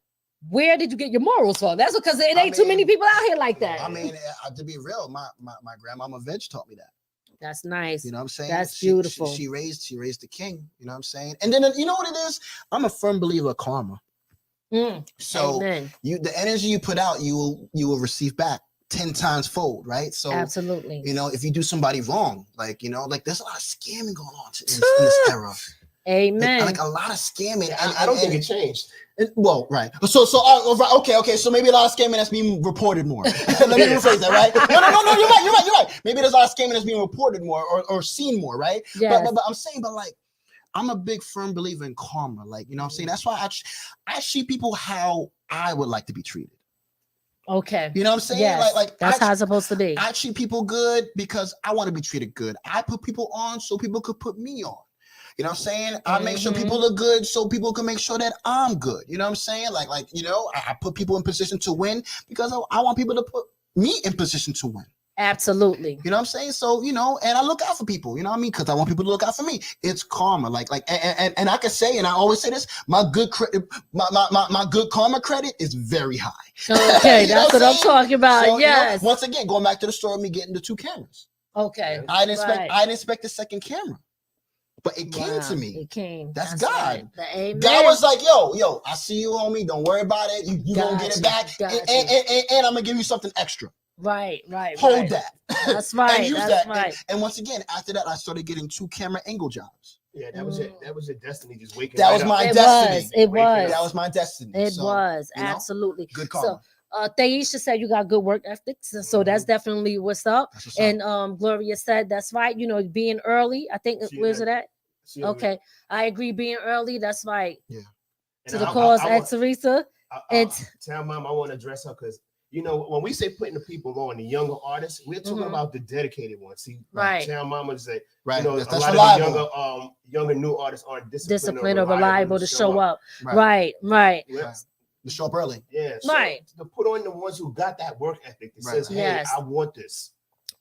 Where did you get your morals from? That's because it ain't too many people out here like that. I mean, to be real, my grandmama Veg taught me that. That's nice. You know what I'm saying? That's beautiful. She raised the king. You know what I'm saying? And then you know what it is? I'm a firm believer of karma. So the energy you put out, you will receive back 10 times fold, right? So absolutely. If you do somebody wrong, like there's a lot of scamming going on in this era. Amen. Like a lot of scamming. I don't think it changed. Right. Okay. So maybe a lot of scamming that's being reported more. Let me rephrase that, right? No. You're right. Maybe there's a lot of scamming that's being reported more or seen more, right? Yes. But I'm saying, like, I'm a big firm believer in karma. Like, you know what I'm saying? That's why I treat people how I would like to be treated. Okay. You know what I'm saying? Yes, Like that's how it's supposed to be. I treat people good because I want to be treated good. I put people on so people could put me on. You know what I'm saying? I make sure people look good so people can make sure that I'm good. You know what I'm saying? Like I put people in position to win because I want people to put me in position to win. Absolutely. You know what I'm saying? So, and I look out for people, you know what I mean? Because I want people to look out for me. It's karma. And I can say, and I always say this, my good karma credit is very high. Okay, that's what I'm talking about. So, yes. Once again, going back to the story of me getting the 2 cameras. Okay. I didn't expect the second camera. But it came to me. It came. That's God. Right. God was like, yo, I see you, homie. Don't worry about it. You gonna get it back. And I'm gonna give you something extra. Right. Hold that. That's right. And use that's that. Right. And once again, after that, I started getting 2 camera angle jobs. Yeah, that was it. That was your destiny. Just waking. That was my destiny. It was. That was my destiny. It was absolutely good karma. So, Thaisha said you got good work ethics, so that's definitely what's up. And Gloria said that's right. Being early. I think where's it at? Okay, I agree. Being early, that's right. Yeah. To the cause, Teresa. And tell Mom I want to address her because when we say putting the people on, the younger artists, we're talking about the dedicated ones. See, right? Tell Mama say, right. A lot of the younger new artists aren't disciplined or reliable to show up. Right. To show up early. Yeah. So right. To put on the ones who got that work ethic that says, "Hey, I want this."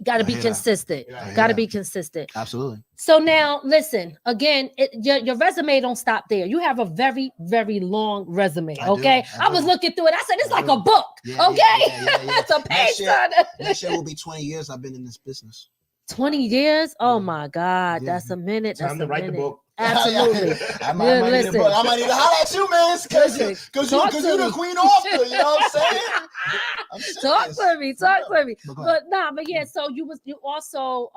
Got to be consistent. Got to be consistent. Absolutely. So now, listen again. Your resume don't stop there. You have a very, very long resume. Okay, I was looking through it. I said it's like a book. It's a page turner. Next year will be 20 years. I've been in this business. 20 years? Oh my God, that's a minute. Time to write the book. Absolutely. I might need a book. I might need to holler at you, man, because you're the queen author. You know what I'm saying? Talk to me. But yeah. So you also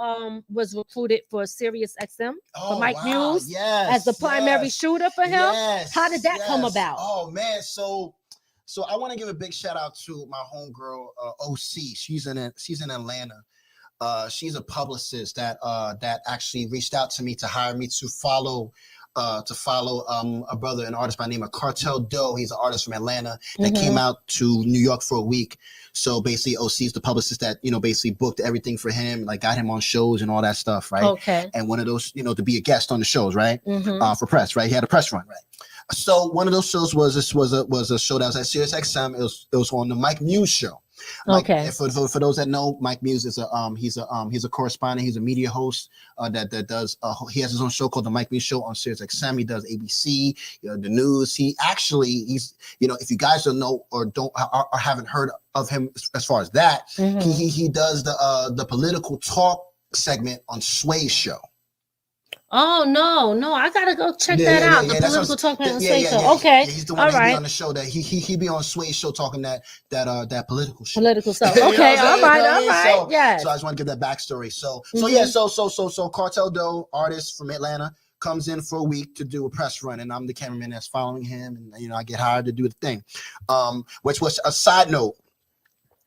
was recruited for Sirius XM for Mike Muse as the primary shooter for him. Yes, how did that come about? Oh man, so I want to give a big shout out to my homegirl OC. She's in Atlanta. She's a publicist that actually reached out to me to hire me to follow a brother, an artist by the name of Cartel Doe. He's an artist from Atlanta that came out to New York for a week. So basically OC is the publicist that, basically booked everything for him, like got him on shows and all that stuff, right? Okay. And one of those, to be a guest on the shows, right? For press, right? He had a press run, right? So one of those shows was a show that was at Sirius XM. It was on the Mike Muse show. Okay. For those that know, Mike Muse is he's a correspondent. He's a media host that does. He has his own show called the Mike Muse Show on Sirius XM. He does ABC, the news. He's if you guys don't know or haven't heard of him as far as that, he does the political talk segment on Sway's show. Oh no! I gotta go check that out. The political talk on Sway's show. Okay, he's the one that be on the show. That he be on Sway's show talking that political shit. Political stuff. Okay, all right. Yeah. So I just want to give that backstory. So Cartel Doe, artist from Atlanta, comes in for a week to do a press run, and I'm the cameraman that's following him, and I get hired to do the thing. Which was a side note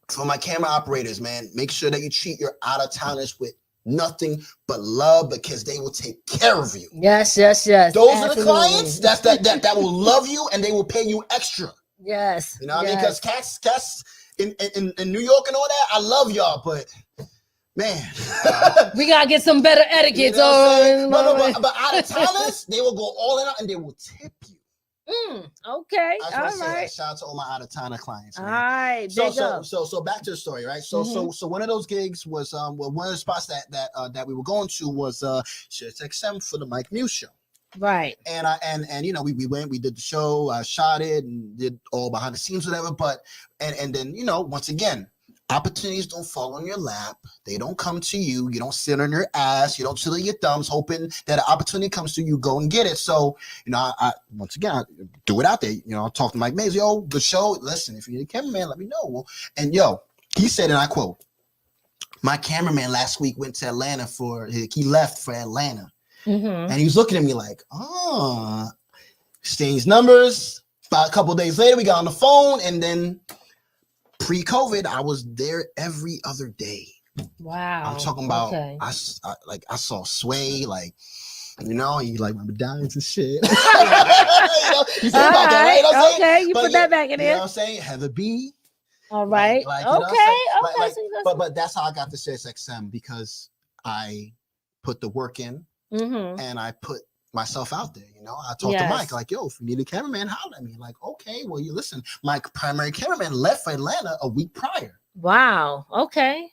for my camera operators, man. Make sure that you treat your out of towners with nothing but love, because they will take care of you. Yes. Those are the clients that will love you, and they will pay you extra. Yes. You know what I mean? Because cats in New York and all that, I love y'all, but man, we gotta get some better etiquette. But out of towners, they will go all in and they will tip you. Okay. All right. Shout out to all my out of towner clients. Man. All right. So back to the story, right? So one of those gigs was one of the spots that we were going to was Sirius XM for the Mike Muse show. Right. And we went, we did the show, I shot it and did all behind the scenes, whatever. But and then once again, opportunities don't fall on your lap. They don't come to you. You don't sit on your ass. You don't sit on your thumbs hoping that an opportunity comes to you. Go and get it. So, I once again, I do it out there. I'll talk to Mike Mays. Yo, the show. Listen, if you need a cameraman, let me know. And he said, and I quote, my cameraman last week went to Atlanta he left for Atlanta. And he was looking at me like, exchanged numbers. About a couple of days later, we got on the phone, and then pre-COVID, I was there every other day. Wow. I'm talking about, I saw Sway, he like my medallions and shit. You said about that, right? Okay, you put that back in there. You know what I'm saying? Heather B. All right. Like, but that's how I got to SiriusXM, because I put the work in and I put myself out there. You know, I talked to Mike like, yo, if you need a cameraman, holler at me. Like, okay, well, you listen. My primary cameraman left for Atlanta a week prior. Wow. Okay.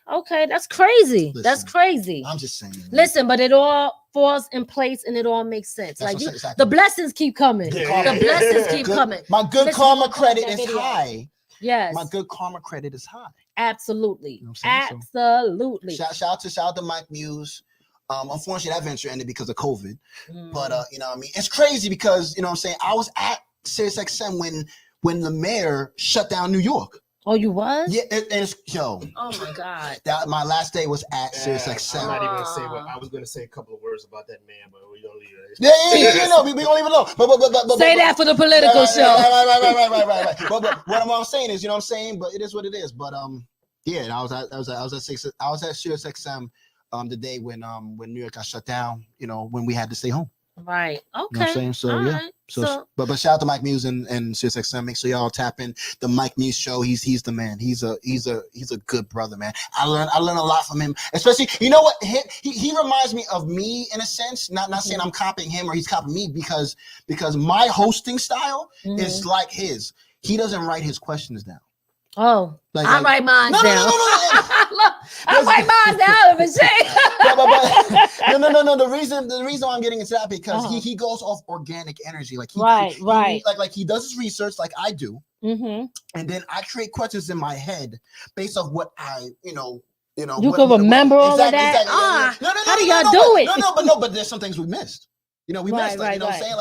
That's crazy. Listen, that's crazy. I'm just saying. Listen, but it all falls in place and it all makes sense. That's like exactly. The blessings keep coming. The blessings keep coming. My good karma credit is high. Yes. My good karma credit is high. Absolutely. You know Absolutely. So, shout out to Mike Muse. Unfortunately, that venture ended because of COVID. But you know what I mean? It's crazy because, you know what I'm saying, I was at SiriusXM when the mayor shut down New York. Oh, you was? Yeah, and it's Oh my God. That my last day was at SiriusXM. I'm not even gonna say what I was gonna say. A couple of words about that man, but we don't leave it. Yeah, no, we don't even know. But say that for the political show. Right. But what I'm saying is, you know what I'm saying. But it is what it is. But yeah, I was at SiriusXM the day when New York got shut down. You know, when we had to stay home. Right. Okay. You know what I'm saying? So yeah. Right. So but shout out to Mike Muse and SiriusXM. Make sure y'all tap in the Mike Muse show. He's the man. He's a good brother, man. I learned a lot from him. Especially, you know what? He reminds me of me in a sense. Not saying I'm copying him or he's copying me, because my hosting style is like his. He doesn't write his questions down. Oh, I write mine down. No. I write mine down, No. The reason why I'm getting into that, because he goes off organic energy. Like right. Like he does his research like I do, and then I create questions in my head based off what I you can remember all of that. Exactly. How do y'all do it? But there's some things we missed. You know, we missed. Like, you know what I'm saying?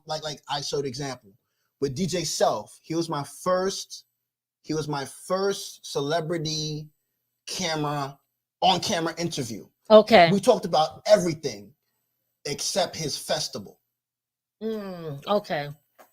Like I showed example with DJ Self. He was my first celebrity on-camera interview. Okay. We talked about everything except his festival. Okay.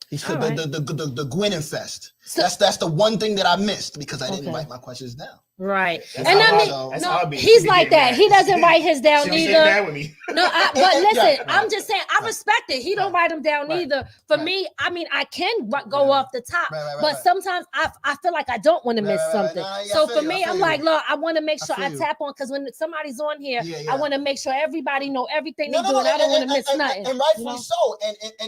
He said the Gwinnett Fest. So, that's the one thing that I missed because I didn't write my questions down. Right. That's he's like that. He doesn't write his down either. But listen, I'm just saying, I respect it. He don't write them down either. For me, I mean, I can go off the top, but sometimes I feel like I don't want to miss something. So for me, I'm like, look, I want to make sure I tap on, because when somebody's on here, I want to make sure everybody know everything they do, and I don't want to miss nothing. And rightfully so.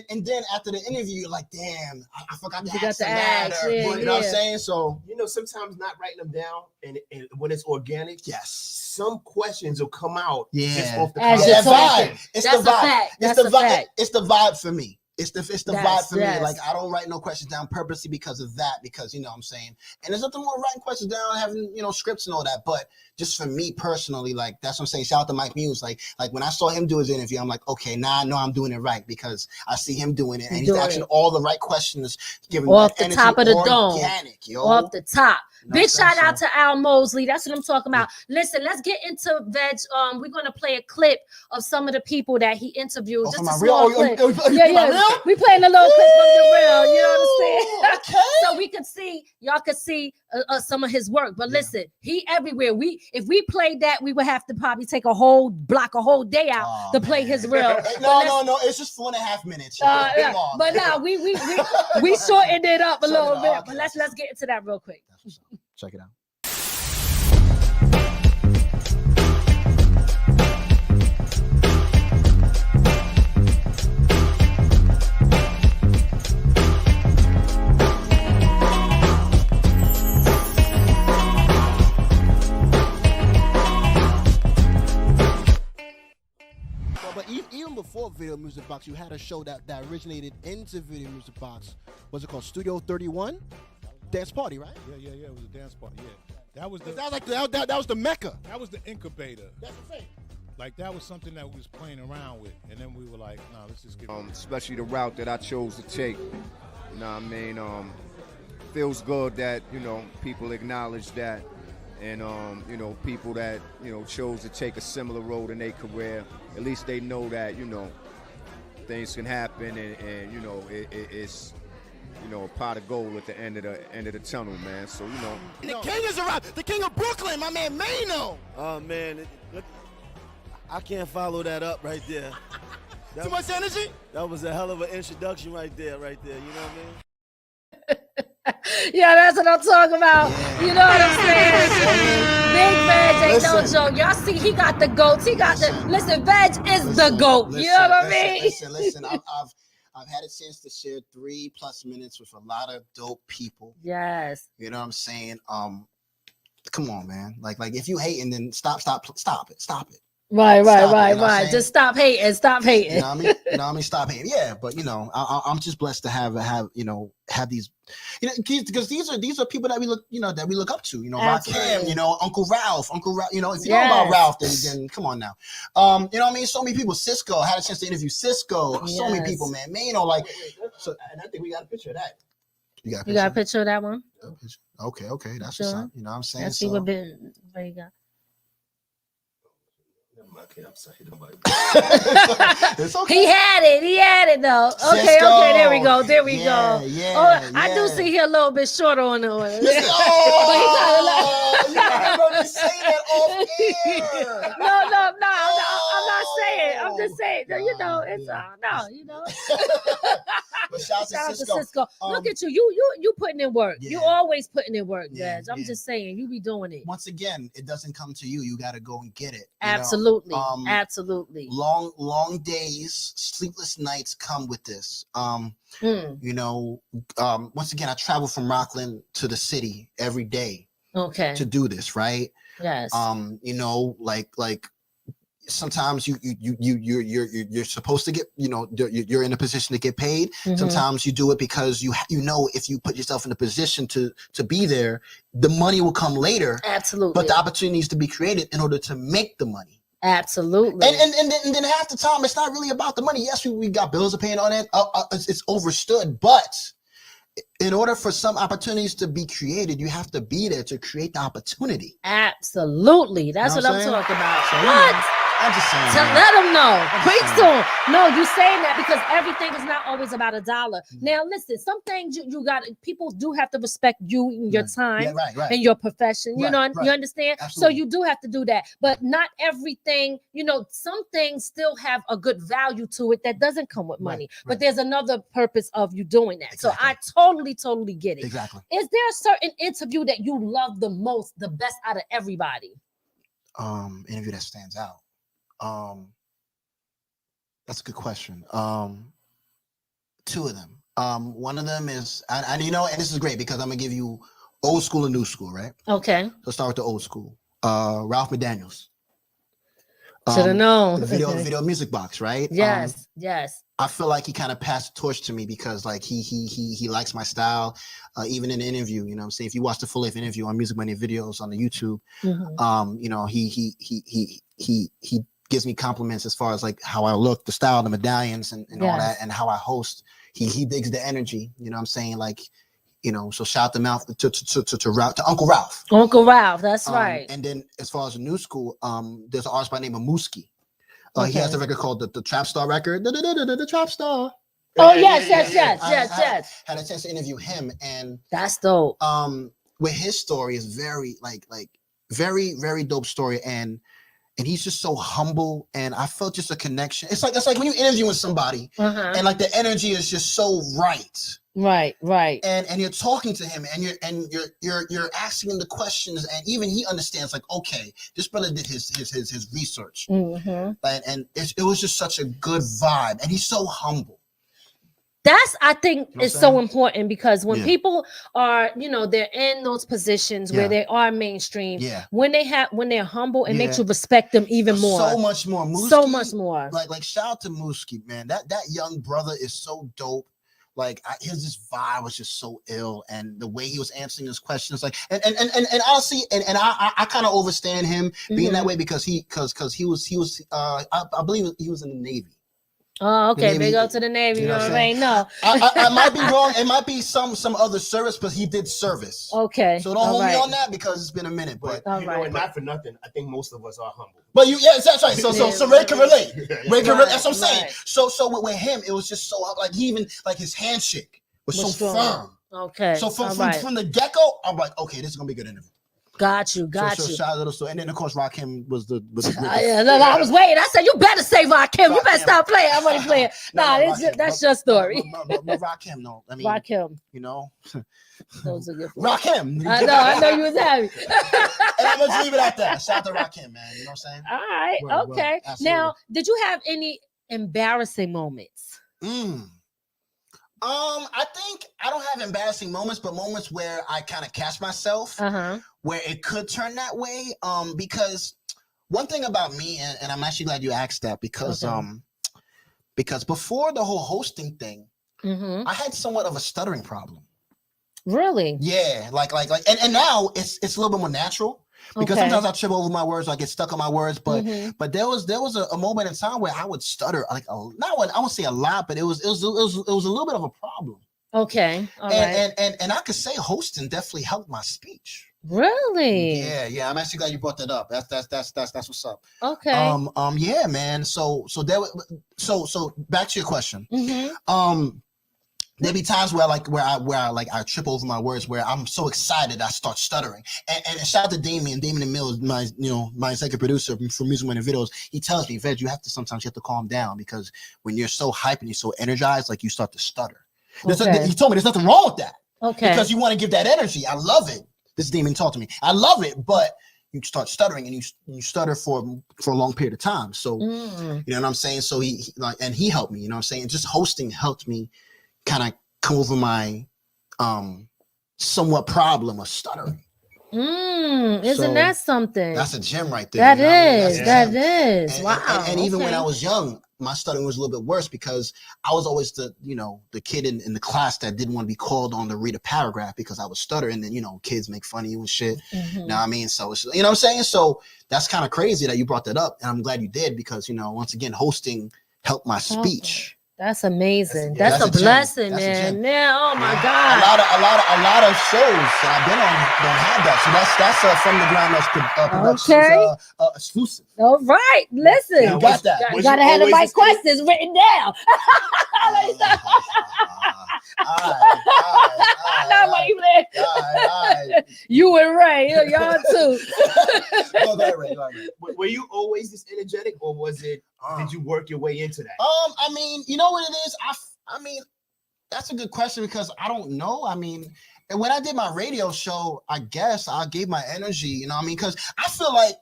And then after the interview, you're like, damn, I forgot to ask that. You know what I'm saying? So sometimes not writing them down and when it's organic, some questions will come out just off the vibe. It's the vibe. It's the vibe for me. It's the vibe for me. Like, I don't write no questions down purposely because of that, because, you know what I'm saying? And there's nothing wrong with writing questions down, having, scripts and all that. But just for me personally, like, that's what I'm saying. Shout out to Mike Muse. Like when I saw him do his interview, I'm like, okay, now I know I'm doing it right, because I see him doing it. And he's asking all the right questions, giving off the top of the dome. Yo. Off the top. Big shout out to Al Mosley. That's what I'm talking about. Listen, let's get into Veg. We're gonna play a clip of some of the people that he interviewed. Just a small clip. We playing a little clip from the real. You know what I'm saying? Okay. So we could see, y'all could see some of his work. But listen, he everywhere. If we played that, we would have to probably take a whole day out to play his real. No. It's just 4.5 minutes. But no, we shortened it up a little bit. But let's get into that real quick. Check it out. But even before Video Music Box, you had a show that originated into Video Music Box. Was it called Studio 31? Dance party, right? Yeah. It was a dance party. Yeah, that was the Mecca. That was the incubator. That's the thing. Like, that was something that we was playing around with, and then we were like, nah, let's just get. Especially the route that I chose to take. You know what I mean? Feels good that people acknowledge that, and people that chose to take a similar road in their career. At least they know that things can happen, and it's. A pot of gold at the end of the tunnel, man. So the king is around. The king of Brooklyn, my man Mano. Oh man, I can't follow that up right there. Too much energy. That was a hell of an introduction right there. You know what I mean? Yeah, that's what I'm talking about. Yeah. You know what I'm saying? Big Veg ain't no joke. Y'all see, he got the goats. He got listen, Veg is the goat. You know what I mean? Listen. I've had a chance to share 3+ minutes with a lot of dope people. Yes. You know what I'm saying? Come on, man. Like if you hating, then stop it. Right. Just stop hating. Stop hating. You know what I mean? Stop hating. Yeah, but I'm just blessed to have these, because these are people that we look up to. Rakim, Uncle Ralph. If you know about Ralph, then come on now. You know what I mean? So many people. Cisco, had a chance to interview Cisco. So many people, man. So, and I think we got a picture of that. You got a picture of that one? Okay, that's what's up. You know what I'm saying? Let's see what you got. It's okay. He had it though. Okay, Cisco. there we go. Yeah, I do see here a little bit shorter on the one. You gotta say that off air. No, I'm not saying. I'm just saying. But shout out to Cisco. Look at you. You putting in work. You always putting in work, guys. I'm just saying, you be doing it. Once again, it doesn't come to you. You got to go and get it. Absolutely. Absolutely. Long days, sleepless nights come with this. Once again, I travel from Rockland to the city every day. Okay. To do this, right? Yes. Like sometimes you're supposed to get, you're in a position to get paid. Mm-hmm. Sometimes you do it because if you put yourself in a position to be there, the money will come later. Absolutely. But the opportunity needs to be created in order to make the money. Absolutely. And then half the time it's not really about the money. Yes, we got bills to pay on it. It's overstood, but in order for some opportunities to be created, you have to be there to create the opportunity. Absolutely. That's what I'm talking about. So, what? I'm just saying. To let them know. Preach to them. No, you saying that because everything is not always about $1. Mm-hmm. Now, listen, some things you got, people do have to respect you and your time and your profession. You understand? Absolutely. So you do have to do that. But not everything, some things still have a good value to it that doesn't come with money. But there's another purpose of you doing that. Exactly. So I totally get it. Exactly. Is there a certain interview that you love the most, the best out of everybody? Interview that stands out. That's a good question. Two of them. One of them is, and this is great because I'm gonna give you old school and new school, right? Okay. So start with the old school. Ralph Medallions. Should have known. The video music box, right? Yes. I feel like he kind of passed the torch to me because like he likes my style, even in the interview. You know what I'm saying? If you watch the full length interview on Music Money Videos on the YouTube, he gives me compliments as far as like how I look, the style, the medallions, and all that, and how I host. He digs the energy. You know what I'm saying? Like, so shout them out to Uncle Ralph. Uncle Ralph, that's right. And then as far as the new school, there's an artist by the name of Mooski. He has a record called the Trap Star record. The Trap Star. Oh yes. Had a chance to interview him, and that's dope. With his story is very very, very dope story, and he's just so humble, and I felt just a connection. It's like when you interviewing somebody, and like the energy is just so right. Right. And you're talking to him, and you're asking him the questions, and even he understands. Like, okay, this brother did his research, and it was just such a good vibe, and he's so humble. That's, I think, is so important because when people are, they're in those positions where they are mainstream. Yeah. When they're humble, it makes you respect them even more. So much more. Mooski, so much more. Like shout out to Mooski, man. That young brother is so dope. Like his vibe was just so ill, and the way he was answering his questions, like and honestly, and I kind of understand him being that way because he was I believe he was in the Navy. Oh, okay. Big up to the Navy. You know what I mean? No, I might be wrong. It might be some other service, but he did service. Okay. So don't hold me on that because it's been a minute. But not for nothing, I think most of us are humble. But that's right. So Ray can relate. Ray can relate. That's what I'm saying. So with him, it was just so like he even like his handshake was so firm. Okay. So from the get-go, I'm like, okay, this is gonna be a good interview. Got you. Shout out to and then of course Rakim was the I was waiting. I said you better say Rakim. You better stop playing. I'm only playing. That's your story. Rakim, no. I mean, Rakim. You know, those are good. Rakim. I know you was happy. And let's leave it at that. Shout out to Rakim, man. You know what I'm saying? All right. Okay. Now, did you have any embarrassing moments? I think I don't have embarrassing moments, but moments where I kind of catch myself where it could turn that way. Because one thing about me, and I'm actually glad you asked that, because before the whole hosting thing, I had somewhat of a stuttering problem. Really? Yeah, and now it's a little bit more natural. Because sometimes I trip over my words, or I get stuck on my words. But there was a moment in time where I would stutter I won't say a lot, but it was a little bit of a problem. Okay. All right. And I could say hosting definitely helped my speech. Really? Yeah. I'm actually glad you brought that up. That's what's up. Okay. Yeah, man. So back to your question. There be times where I trip over my words, where I'm so excited I start stuttering. And shout out to Damien Mills, my executive producer for Music and Videos. He tells me, Veg, you have to calm down, because when you're so hyped and you're so energized, like, you start to stutter. He told me there's nothing wrong with that. Okay. Because you want to give that energy. I love it. This is Damien talking to me. I love it, but you start stuttering, and you stutter for a long period of time. So you know what I'm saying? So he helped me, you know what I'm saying? Just hosting helped me kind of come over my somewhat problem of stuttering. Isn't that something? That's a gem right there. That is. Wow. And even when I was young, my stuttering was a little bit worse, because I was always the kid in the class that didn't want to be called on to read a paragraph because I was stuttering. And then, kids make fun of you and shit. You know what I mean? So, you know what I'm saying? So that's kind of crazy that you brought that up. And I'm glad you did, because, once again, hosting helped my speech. That's amazing. That's a blessing, man. Yeah. Oh my God. A lot of shows that I've been on don't have that. So that's from the ground up exclusive. All right. Listen, you got that. You gotta have the right questions written down. You and Ray, y'all too. Go ahead, Ray. Were you always this energetic, or was it? Did you work your way into that? I mean, you know what it is? I mean, that's a good question, because I don't know. I mean, when I did my radio show, I guess I gave my energy, you know what I mean? Because I feel like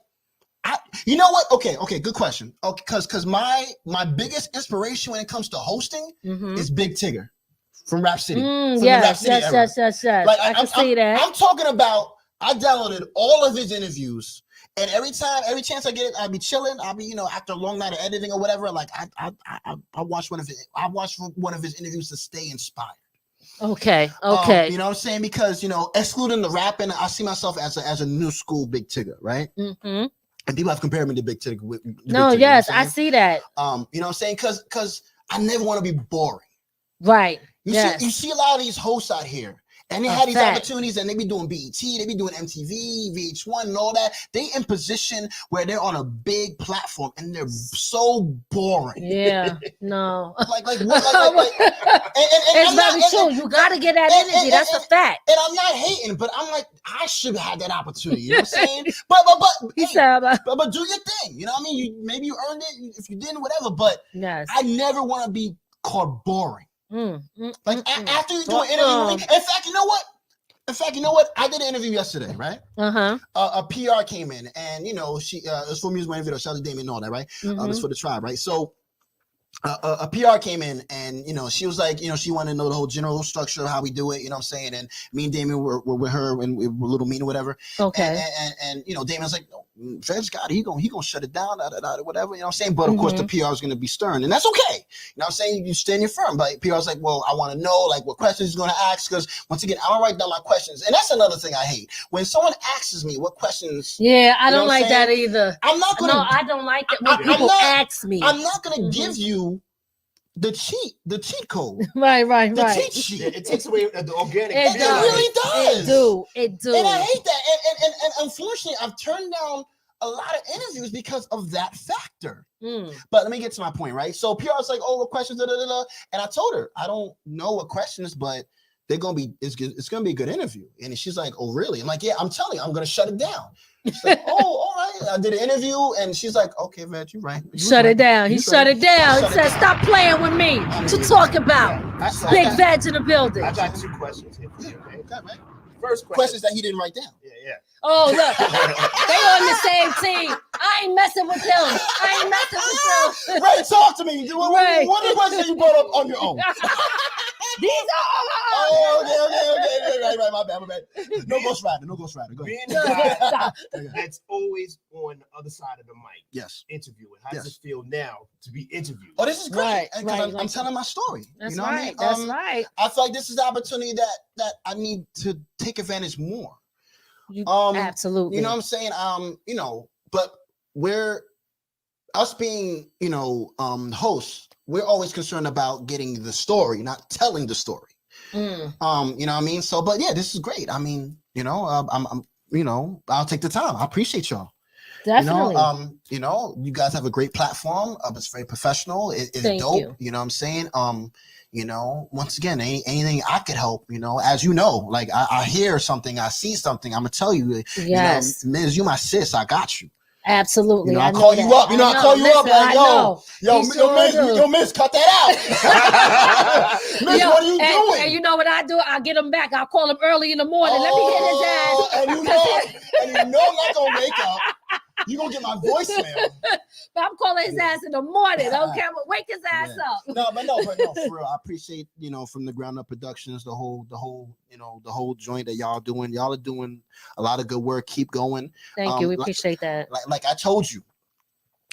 you know what? Okay, good question. Okay, because my biggest inspiration when it comes to hosting is Big Tigger from Rap City. Yes. Like, I can see that. I'm talking about, I downloaded all of his interviews. And every chance I get it, I'll be chilling. I'll be, after a long night of editing or whatever, like I watch one of his interviews to stay inspired. Okay. You know what I'm saying? Because excluding the rapping, I see myself as a new school Big Tigger, right? And people have compared me to Big Tigger. I see that. You know what I'm saying? Because I never want to be boring. Right. You see a lot of these hosts out here. And they had these opportunities, and they be doing BET, they be doing MTV, VH1, and all that. They in position where they're on a big platform, and they're so boring. Yeah, no. Like what? It's very true. You gotta get that energy. That's a fact. And I'm not hating, but I'm like, I should have had that opportunity. You know what I'm saying? But do your thing. You know what I mean? Maybe you earned it. If you didn't, whatever. But I never want to be called boring. After you do an interview, in fact, you know what? I did an interview yesterday, right? A PR came in, and she it was for Music and Video. Shout out to Damien and all that, right? It's for the tribe, right? So a PR came in, and she was like, she wanted to know the whole general structure of how we do it, you know what I'm saying? And me and Damien were with her, and we were a little mean or whatever. Okay. And Damien's like, no, Fred's got it. He gonna shut it down, whatever, you know what I'm saying? But of course the PR is gonna be stern, and that's okay. You know what I'm saying? You stand your firm, but PR's like, well, I want to know like what questions he's gonna ask, because once again, I don't write down my questions, and that's another thing I hate. When someone asks me what questions, I don't like that either. I'm not gonna. No, I don't like it when people ask me. I'm not gonna give you the cheat code. Right. The cheat sheet. It takes away the organic. It really does. It do. And I hate that. And unfortunately, I've turned down a lot of interviews because of that factor. But let me get to my point, right? So PR's like, oh, what questions? And I told her, I don't know what questions, but it's gonna be a good interview. And she's like, oh, really? I'm like, yeah, I'm telling you, I'm gonna shut it down. She's like, oh, all right. I did an interview, and she's like, okay, Veg, you're right. Shut it down. He shut it down. He said, stop playing with me. To talk about Big Veg in the building. I got 2 questions here for you, okay? First questions that he didn't write down. Yeah. Oh, look. They on the same team. I ain't messing with them. Ray, talk to me. What are the questions you brought up on your own? These are. Oh, okay. Right. My bad. No Ghost Rider. Go ahead. Being the guy that's always on the other side of the mic. Yes. Interviewing. How does it feel now to be interviewed? Oh, this is great. Right. I'm telling my story. That's you know what I mean? That's right. I feel like this is the opportunity that I need to take advantage more. Absolutely. You know what I'm saying? But we're us being, hosts, we're always concerned about getting the story, not telling the story. You know what I mean? So, but yeah, this is great. I mean, I'm I'll take the time. I appreciate y'all. Definitely. You guys have a great platform. It's very professional. It's dope. You know what I'm saying? Once again, anything I could help, as like I hear something, I see something, I'm gonna tell you, yes. Miz, you my sis, I got you. Absolutely. I call you up, I call you up like, yo, Miss, cut that out. Miss, what are you doing? And you know what I do? I get him back. I'll call him early in the morning. Let me hit his ass. And I'm not gonna wake up. You gonna get my voicemail. But I'm calling his ass in the morning. Okay, I'm gonna wake his ass up. No, for real. I appreciate, from the Ground Up Productions, the whole joint that y'all doing. Y'all are doing a lot of good work. Keep going. Thank you. We appreciate that. Like I told you,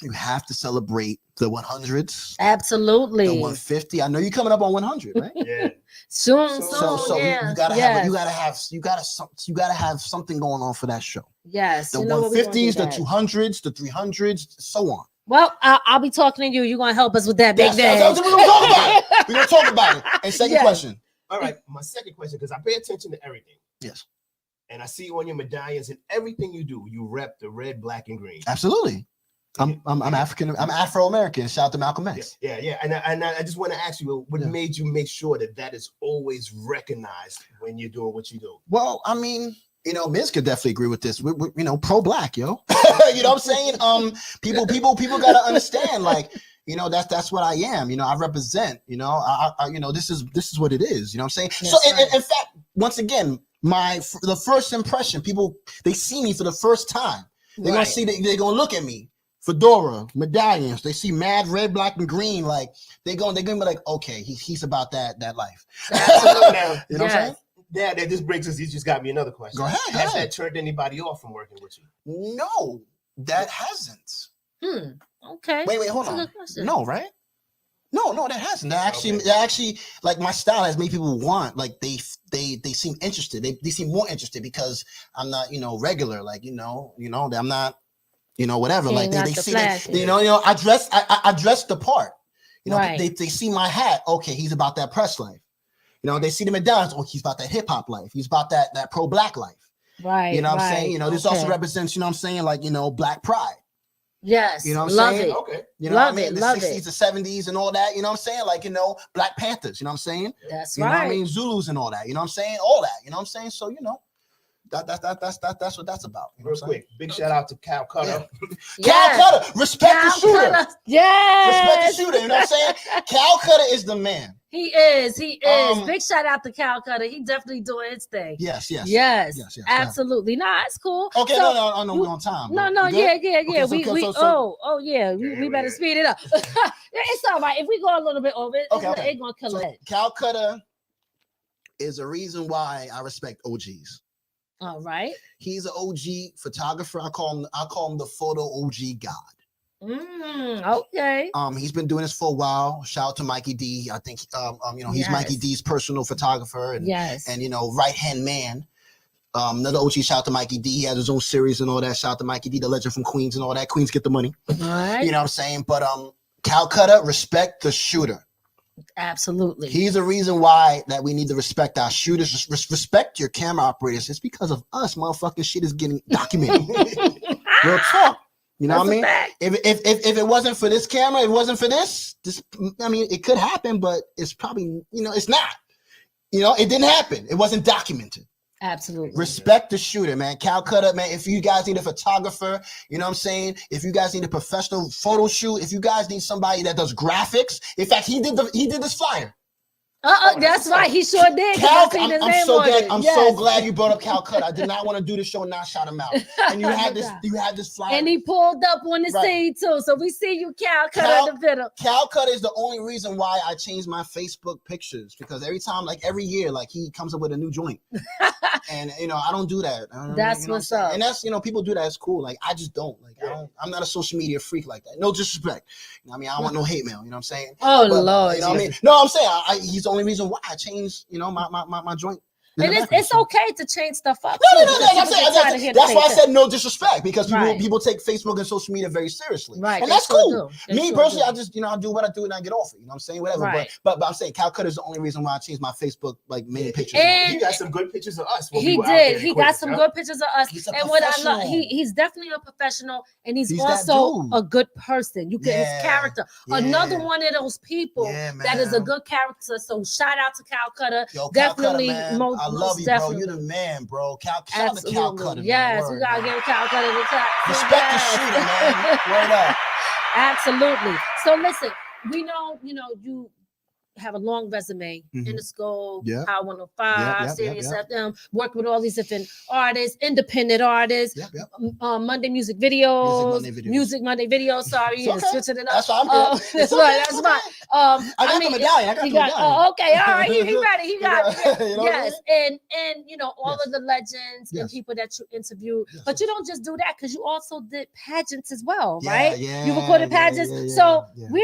you have to celebrate the 100s. Absolutely. The 150. I know you're coming up on 100, right? Yeah. Soon. So yeah. you gotta have something going on for that show. Yes. The 150s, the 200s, the 300s, so on. Well, I'll be talking to you. You're gonna help us with that, Big Veg. We're gonna talk about it. And second question. All right, my second question, because I pay attention to everything. Yes. And I see on your medallions and everything you do, you rep the red, black, and green. Absolutely. I'm African. I'm Afro-American. Shout out to Malcolm X. Yeah. And I just want to ask you, what made you make sure that is always recognized when you're doing what you do? Well, I mean, Miz could definitely agree with this. We're pro-black, yo. You know what I'm saying? People gotta understand, like, that's what I am. I represent. This is what it is. You know what I'm saying? Yes, so, in fact, once again, the first impression, people, they see me for the first time. They're gonna see that. They're gonna look at me. Fedora, medallions. They see mad red, black, and green. Like they're gonna be like, okay, he's about that life. You know what I'm saying? Yeah, that just brings us. You just got me another question. Go ahead. Has that turned anybody off from working with you? No, that hasn't. Okay. Wait, hold on. No, right? No, that hasn't. That actually, like my style has made people want. Like they seem interested. They seem more interested because I'm not, regular. Like I'm not. Whatever. Like they see that, I dress the part. They see my hat. Okay, he's about that press life. They see the medallions. Oh, he's about that hip hop life. He's about that pro black life. Right. You know what I'm saying? This also represents, what I'm saying, like, black pride. Yes. You know what I'm love saying? It. Okay. You know what I mean? The 60s, the 70s and all that, you know what I'm saying? Like, Black Panthers, you know what I'm saying? That's right. You know what I mean? Zulus and all that, you know what I'm saying? All that, you know what I'm saying? So, that's what that's about. Real quick, big shout out to Cal Cutter. Cal Cutter, respect the shooter. Yes. Respect the shooter. You know what I'm saying? Cal Cutter is the man. He is. Big shout out to Cal Cutter. He definitely doing his thing. Yes. Absolutely. Nah, it's cool. Okay, so, no, we're on time. No, yeah. Okay, we better speed it up. It's all right. If we go a little bit over it, okay. It's gonna kill it. Cal Cutter is a reason why I respect OGs. All right. He's an OG photographer. I call him the photo OG god. Okay. He's been doing this for a while. Shout out to Mikey D. I think he's Mikey D's personal photographer and right hand man. Another OG, shout out to Mikey D. He has his own series and all that. Shout out to Mikey D, the legend from Queens and all that. Queens get the money. All right. You know what I'm saying? But Cal Cutter, respect the shooter. Absolutely. He's the reason why that we need to respect our shooters. Respect your camera operators. It's because of us, motherfucking shit is getting documented. Real talk. You know what I mean? If it wasn't for this camera, it wasn't for this, I mean, it could happen, but it's probably, it's not. You know, it didn't happen. It wasn't documented. Absolutely. Respect the shooter, man. Calcutta, man. If you guys need a photographer, you know what I'm saying? If you guys need a professional photo shoot, if you guys need somebody that does graphics, in fact, he did this flyer. That's right. He sure did. I'm so glad you brought up Calcutta. I did not want to do the show and not shout him out. And you had this flyer. And he pulled up on the scene too. So we see you, Calcutta, in the middle. Calcutta is the only reason why I changed my Facebook pictures, because every year, like, he comes up with a new joint. And you know, I don't do that. That's what's up. And that's, you know, people do that. It's cool. Like, I just don't. Like, I'm not a social media freak like that. No disrespect. You know what I mean? I don't want no hate mail. You know what I'm saying? Oh, Lord. You know what I mean? No, I'm saying he's the only reason why I changed, you know, my joint. And it's okay to change stuff up. No. That's why I said no disrespect, because people take Facebook and social media very seriously. Right. And that's cool. Me personally, I just, you know, I do what I do and I get off it. You know what I'm saying? Whatever. Right. But I'm saying Calcutta is the only reason why I changed my Facebook, like, main pictures. And he got some good pictures of us. He did. He got some good pictures of us. And what I love, he's definitely a professional, and he's also a good person. You can his character. Another one of those people that is a good character. So shout out to Calcutta. Definitely, I love you, bro. You're the man, bro. Shout out to Calcutta. Yes, we gotta give Calcutta the clap. Respect the shooter, man. Word up. Absolutely. So listen, we know, you have a long resume in the school, Power 105, Sirius FM, work with all these different artists, independent artists, Monday music videos, Music Monday videos. Sorry, switching it up. That's what I'm doing. That's right. I got the medallion. Oh, okay, all right. He ready. He got it. Yes, and all of the legends and people that you interview, but you don't just do that, because you also did pageants as well, right? You recorded pageants. So we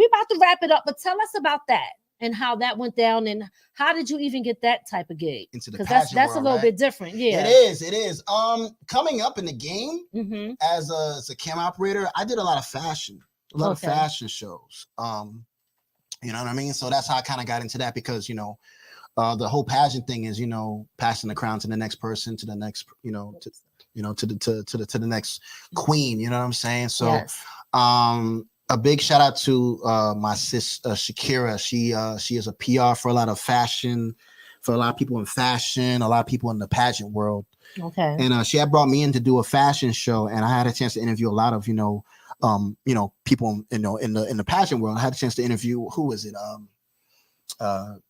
about to wrap it up, but tell us about that and how that went down, and how did you even get that type of gig? Because that's a little bit different. Yeah, it is. Coming up in the game as a camera operator, I did a lot of fashion, of fashion shows. You know what I mean? So that's how I kind of got into that, because the whole pageant thing is, passing the crown to the next person, to the next, to the next queen. You know what I'm saying? So, a big shout out to my sis Shakira. She is a PR for a lot of fashion, for a lot of people in fashion, a lot of people in the pageant world. Okay. And she had brought me in to do a fashion show, and I had a chance to interview a lot of people in the pageant world. I had a chance to interview, who was it? The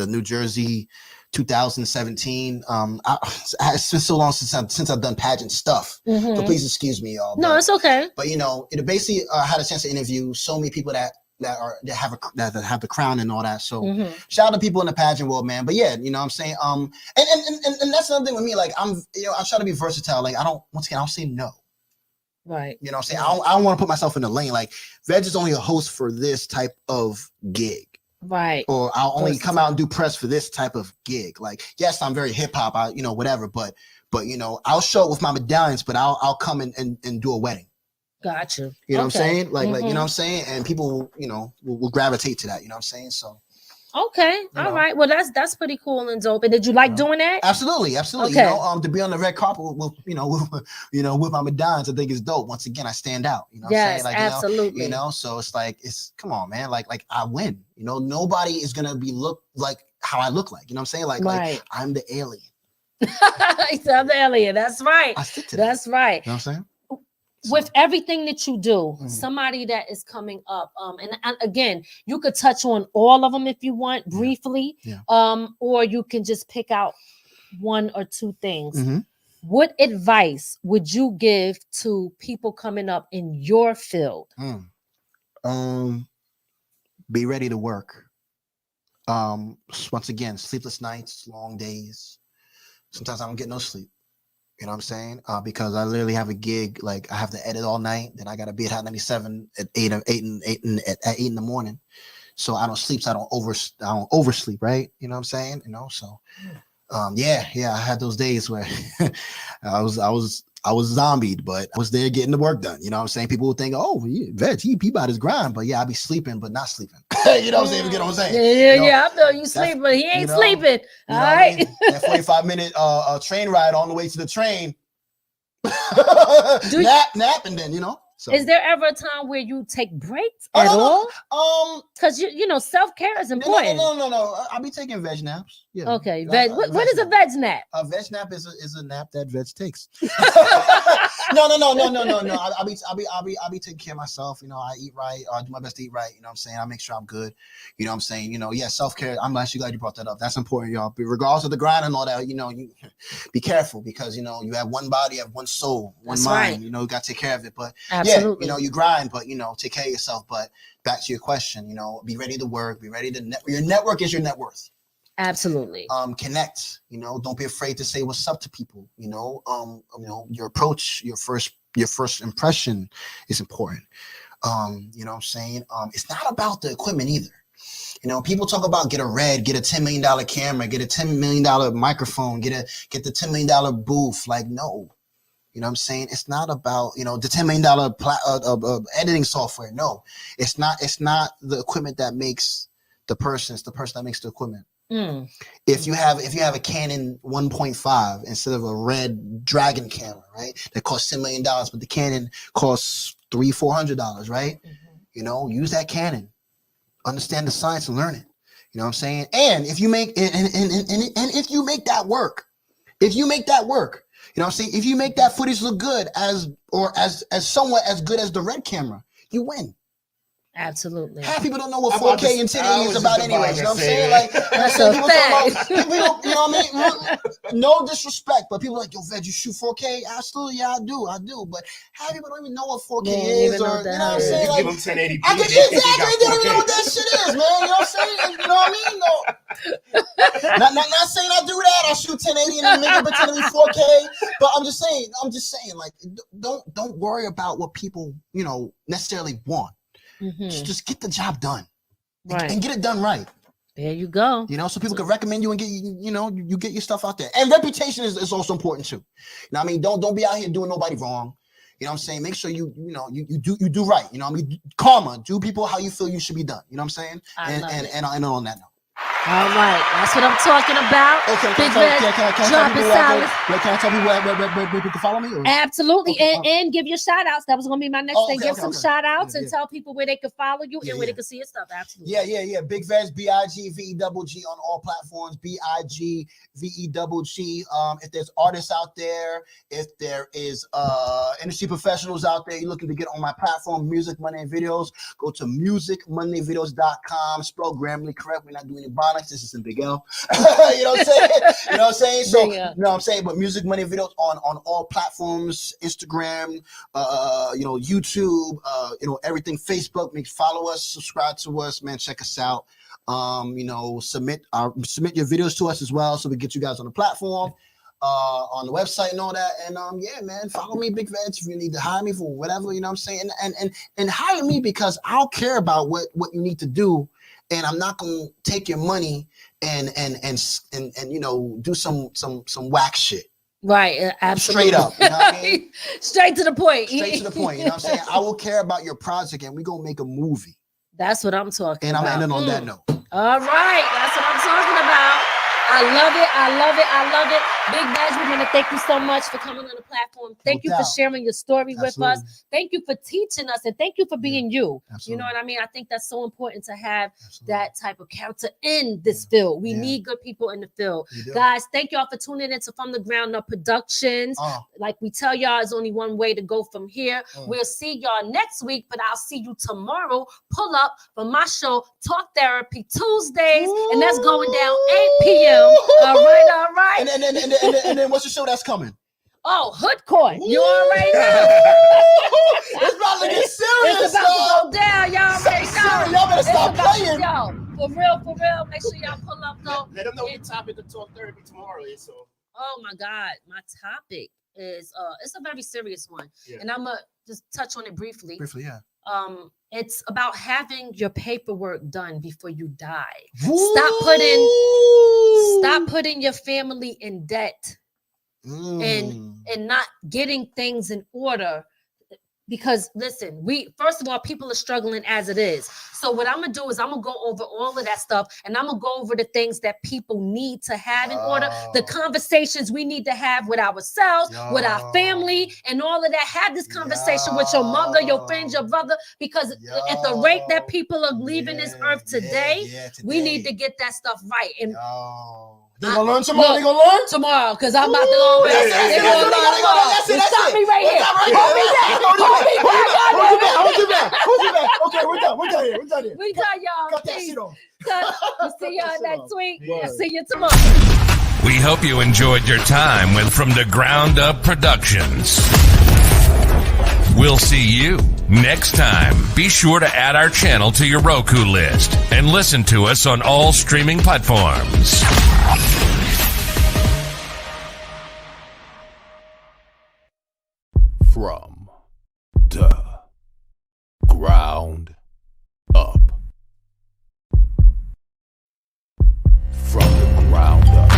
New Jersey 2017. It's been so long since I've done pageant stuff. So please excuse me, y'all. No, it's okay. But it basically had a chance to interview so many people that have the crown and all that. So shout out to people in the pageant world, man. But yeah, you know what I'm saying? And that's another thing with me. Like, I'm trying to be versatile. Like, I don't say no. Right. You know what I'm saying? I don't want to put myself in the lane. Like, Veg is only a host for this type of gig. Right. Or I'll only come out and do press for this type of gig. Like, yes, I'm very hip hop, whatever, but I'll show it with my medallions, but I'll come and do a wedding. Gotcha. You know what I'm saying? Like, you know what I'm saying? And people, will gravitate to that, you know what I'm saying? So okay. All right. Well, that's pretty cool and dope. And did you like doing that? Absolutely. Okay. To be on the red carpet with with my medallions, I think is dope. Once again, I stand out. You know what I'm saying? Like, absolutely. So it's like, come on, man. Like I win. Nobody is gonna look like how I look like. You know what I'm saying? Like I'm the alien. I'm the alien. That's right. I stick to that. That's right. You know what I'm saying? With everything that you do, somebody that is coming up, and again, you could touch on all of them if you want briefly, or you can just pick out one or two things. What advice would you give to people coming up in your field? Be ready to work. Once again, sleepless nights, long days. Sometimes I don't get no sleep. You know what I'm saying? Because I literally have a gig, like I have to edit all night, then I gotta be at Hot 97 at 8 in the morning. So I don't sleep, so I don't oversleep, right? You know what I'm saying? So I had those days where I was zombied, but I was there getting the work done. You know what I'm saying? People would think, oh, Veg, he about his grind, but I be sleeping, but not sleeping. You know what I'm saying? You get what I'm saying? I know you sleep, but he ain't sleeping. All right. I mean? That 45-minute train ride on the way to the train. Nap, and then, So. Is there ever a time where you take breaks at all? because you know self-care is important. No. I'll be taking veg naps. Yeah. Okay. What is a veg nap? A veg nap is a nap that veg takes. No. I'll be taking care of myself. You know, I eat right. I do my best to eat right. You know what I'm saying? I make sure I'm good. You know what I'm saying? You know, yeah, self-care. I'm actually glad you brought that up. That's important, y'all. But regardless of the grind and all that, you know, you be careful because you know you have one body, you have one soul, one mind. Right. You know, you gotta take care of it. But absolutely. Yeah, you know, you grind, but you know, take care of yourself. But back to your question, you know, be ready to work, be ready to your network is your net worth. Absolutely. Connect, you know, don't be afraid to say what's up to people, you know, your approach, your first impression is important. You know what I'm saying? It's not about the equipment either. You know, people talk about get a $10 million camera, get a $10 million microphone, get the $10 million booth. Like, no. You know what I'm saying? It's not about, you know, the $10 million editing software. No, it's not the equipment that makes the person. It's the person that makes the equipment. Mm. If you have a Canon 1.5 instead of a Red Dragon camera, right? That costs $10 million, but the Canon costs $300-400, right? Mm-hmm. You know, use that Canon. Understand the science and learn it. You know what I'm saying? And if you make if you make that work, you know what I'm saying? If you make that footage look good as somewhat as good as the Red camera, you win. Absolutely. Half people don't know what 4K and 1080 is about anyways. You know what I'm saying? Like, that's a fact. You know what I mean? No disrespect, but people are like, yo, Veg, you shoot 4K? Absolutely, yeah, I do. But half people don't even know what 4K is, or you know what I'm saying? Like, give them 1080p. Exactly, they don't even know what that shit is, man. You know what I'm saying? You know what I mean? No. Not saying I do that. I shoot 1080 and then make it pretend to be 4K. But I'm just saying, like, don't worry about what people, you know, necessarily want. Mm-hmm. Just get the job done, right, and get it done right. There you go. You know, so people can recommend you and get you get your stuff out there. And reputation is also important too. You know what I mean? Don't be out here doing nobody wrong. You know what I'm saying? Make sure you do right. You know what I mean? Karma, do people how you feel you should be done. You know what I'm saying? And on that note. All right, that's what I'm talking about. Okay, Big Veg, dropping silence. Can I tell people where people can follow me? Or? Absolutely, okay, and give your shout outs. That was going to be my next thing. Give some shout outs and tell people where they can follow you and where they can see your stuff. Absolutely. Yeah. Big Veg, BIG VEGG on all platforms. BIG VEGG. If there's artists out there, if there is industry professionals out there, you're looking to get on my platform, Music Monday and Videos, go to musicmondayvideos.com. Spell Grammarly correct. We're not doing any this is in Big L. You know what I'm saying? So, you know what I'm saying? But Music Money Videos on all platforms, Instagram, YouTube, everything, Facebook. Follow us, subscribe to us, man. Check us out. Submit your videos to us as well, so we get you guys on the platform, on the website and all that. And man, follow me, Big Veg, if you need to hire me for whatever. You know what I'm saying? And hire me because I'll care about what you need to do. And I'm not gonna take your money and do some whack shit. Right, absolutely. Straight up, you know what I mean? Straight to the point. You know what I'm saying? I will care about your project, and we're gonna make a movie. That's what I'm talking about. And I'm ending on that note. All right, that's what I'm talking about. I love it. Big Veg, we want to thank you so much for coming on the platform. Thank you for sharing your story with us. Thank you for teaching us, and thank you for being you. Absolutely. You know what I mean? I think that's so important to have that type of character in this field. We need good people in the field. Guys, thank y'all for tuning into From the Ground Up Productions. Like we tell y'all, there's only one way to go from here. We'll see y'all next week, but I'll see you tomorrow. Pull up for my show, Talk Therapy Tuesdays, and that's going down 8 p.m. All right. And then what's the show that's coming? Oh, Hood Court. You already know. It's about to get serious. It's about to go down. Y'all already know. Y'all better stop playing. Yo, for real. Make sure y'all pull up though. Let them know your topic to Talk Therapy tomorrow is. So. Oh my God, my topic is it's a very serious one, and I'm gonna just touch on it briefly. Yeah. It's about having your paperwork done before you die. Ooh. Stop putting your family in debt and not getting things in order because listen, first of all, people are struggling as it is. So what I'm gonna do is I'm gonna go over all of that stuff, and I'm gonna go over the things that people need to have in order, the conversations we need to have with ourselves, with our family, and all of that. Have this conversation with your mother, your friends, your brother, because at the rate that people are leaving this earth today, we need to get that stuff right. And they gonna learn tomorrow. They gonna learn tomorrow, because I'm about to go. They gonna learn tomorrow. Stop me right here. Hold me back. Hold me back. Okay, we're done. We're done here. We done, y'all. Cut that shit off. We'll see y'all next week. I'll see you tomorrow. We hope you enjoyed your time with From the Ground Up Productions. We'll see you next time. Be sure to add our channel to your Roku list and listen to us on all streaming platforms. From the ground up. From the ground up.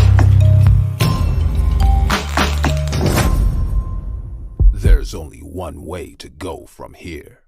There's only one way to go from here.